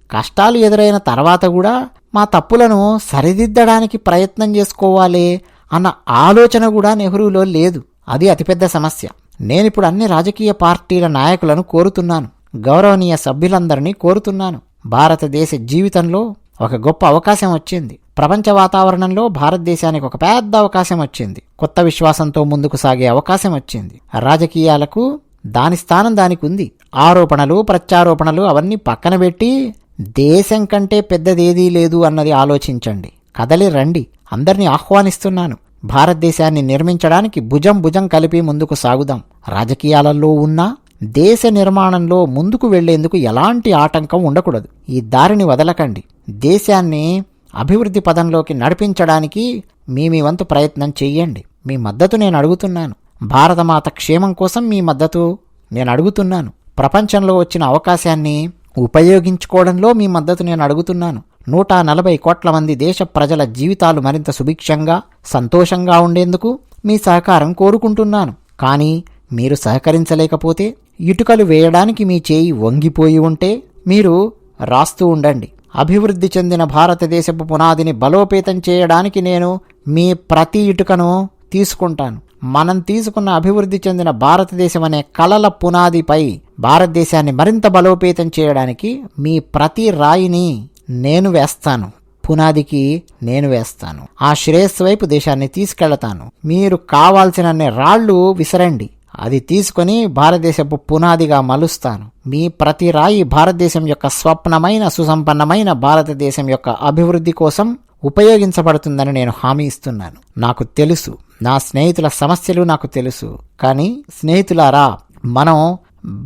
కష్టాలు ఎదురైన తర్వాత కూడా మా తప్పులను సరిదిద్దడానికి ప్రయత్నం చేసుకోవాలి అన్న ఆలోచన కూడా నెహ్రూలో లేదు. అది అతిపెద్ద సమస్య. నేనిప్పుడు అన్ని రాజకీయ పార్టీల నాయకులను కోరుతున్నాను, గౌరవనీయ సభ్యులందరినీ కోరుతున్నాను. భారతదేశ జీవితంలో ఒక గొప్ప అవకాశం వచ్చింది. ప్రపంచ వాతావరణంలో భారతదేశానికి ఒక పెద్ద అవకాశం వచ్చింది. కొత్త విశ్వాసంతో ముందుకు సాగే అవకాశం వచ్చింది. రాజకీయాలకు దాని స్థానం దానికి ఉంది. ఆరోపణలు, ప్రత్యారోపణలు అవన్నీ పక్కన పెట్టి దేశం కంటే పెద్దదేదీ లేదు అన్నది ఆలోచించండి. కదలి రండి, అందరినీ ఆహ్వానిస్తున్నాను. భారతదేశాన్ని నిర్మించడానికి భుజం భుజం కలిపి ముందుకు సాగుదాం. రాజకీయాలలో ఉన్న దేశ నిర్మాణంలో ముందుకు వెళ్లేందుకు ఎలాంటి ఆటంకం ఉండకూడదు. ఈ దారిని వదలకండి. దేశాన్ని అభివృద్ధి పదంలోకి నడిపించడానికి మీ వంతు ప్రయత్నం చెయ్యండి. మీ మద్దతు నేను అడుగుతున్నాను. భారతమాత క్షేమం కోసం మీ మద్దతు నేను అడుగుతున్నాను. ప్రపంచంలో వచ్చిన అవకాశాన్ని ఉపయోగించుకోవడంలో మీ మద్దతు నేను అడుగుతున్నాను. 140 కోట్ల మంది దేశ ప్రజల జీవితాలు మరింత సుభిక్షంగా, సంతోషంగా ఉండేందుకు మీ సహకారం కోరుకుంటున్నాను. కానీ మీరు సహకరించలేకపోతే ఇటుకలు వేయడానికి మీ చేయి వంగిపోయి ఉంటే మీరు రాస్తూ ఉండండి. అభివృద్ధి చెందిన భారతదేశపు పునాదిని బలోపేతం చేయడానికి నేను మీ ప్రతి ఇటుకను తీసుకుంటాను. మనం తీసుకున్న అభివృద్ధి చెందిన భారతదేశం అనే కలల పునాదిపై భారతదేశాన్ని మరింత బలోపేతం చేయడానికి మీ ప్రతి రాయిని నేను వేస్తాను. పునాదికి నేను వేస్తాను. ఆ శ్రేయస్సు వైపు దేశాన్ని తీసుకెళ్తాను. మీరు కావాల్సినన్ని రాళ్లు విసరండి, అది తీసుకొని భారతదేశపు పునాదిగా మలుస్తాను. మీ ప్రతి రాయి భారతదేశం యొక్క స్వప్నమైన సుసంపన్నమైన భారతదేశం యొక్క అభివృద్ధి కోసం ఉపయోగించబడుతుందని నేను హామీ ఇస్తున్నాను. నాకు తెలుసు, నా స్నేహితుల సమస్యలు నాకు తెలుసు. కానీ స్నేహితులారా, మనం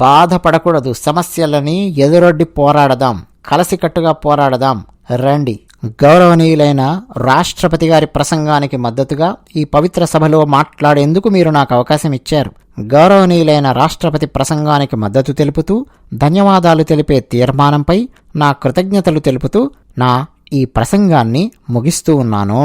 బాధపడకూడదు. సమస్యలని ఎదురొడ్డి పోరాడదాం, కలసికట్టుగా పోరాడదాం. రండి. గౌరవనీయులైన రాష్ట్రపతి గారి ప్రసంగానికి మద్దతుగా ఈ పవిత్ర సభలో మాట్లాడేందుకు మీరు నాకు అవకాశం ఇచ్చారు. గౌరవనీయులైన రాష్ట్రపతి ప్రసంగానికి మద్దతు తెలుపుతూ, ధన్యవాదాలు తెలిపే తీర్మానంపై నా కృతజ్ఞతలు తెలుపుతూ నా ఈ ప్రసంగాన్ని ముగిస్తూ ఉన్నాను.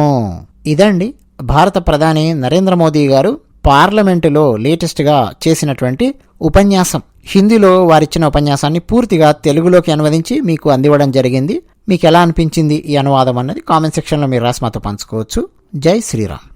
ఇదండి భారత ప్రధాని నరేంద్ర మోదీ గారు పార్లమెంటులో లేటెస్ట్గా చేసినటువంటి ఉపన్యాసం. హిందీలో వారిచ్చిన ఉపన్యాసాన్ని పూర్తిగా తెలుగులోకి అనువదించి మీకు అందివ్వడం జరిగింది. మీకు ఎలా అనిపించింది ఈ అనువాదం అన్నది కామెంట్ సెక్షన్లో మీరు రాసి మాతో పంచుకోవచ్చు. జై శ్రీరామ్.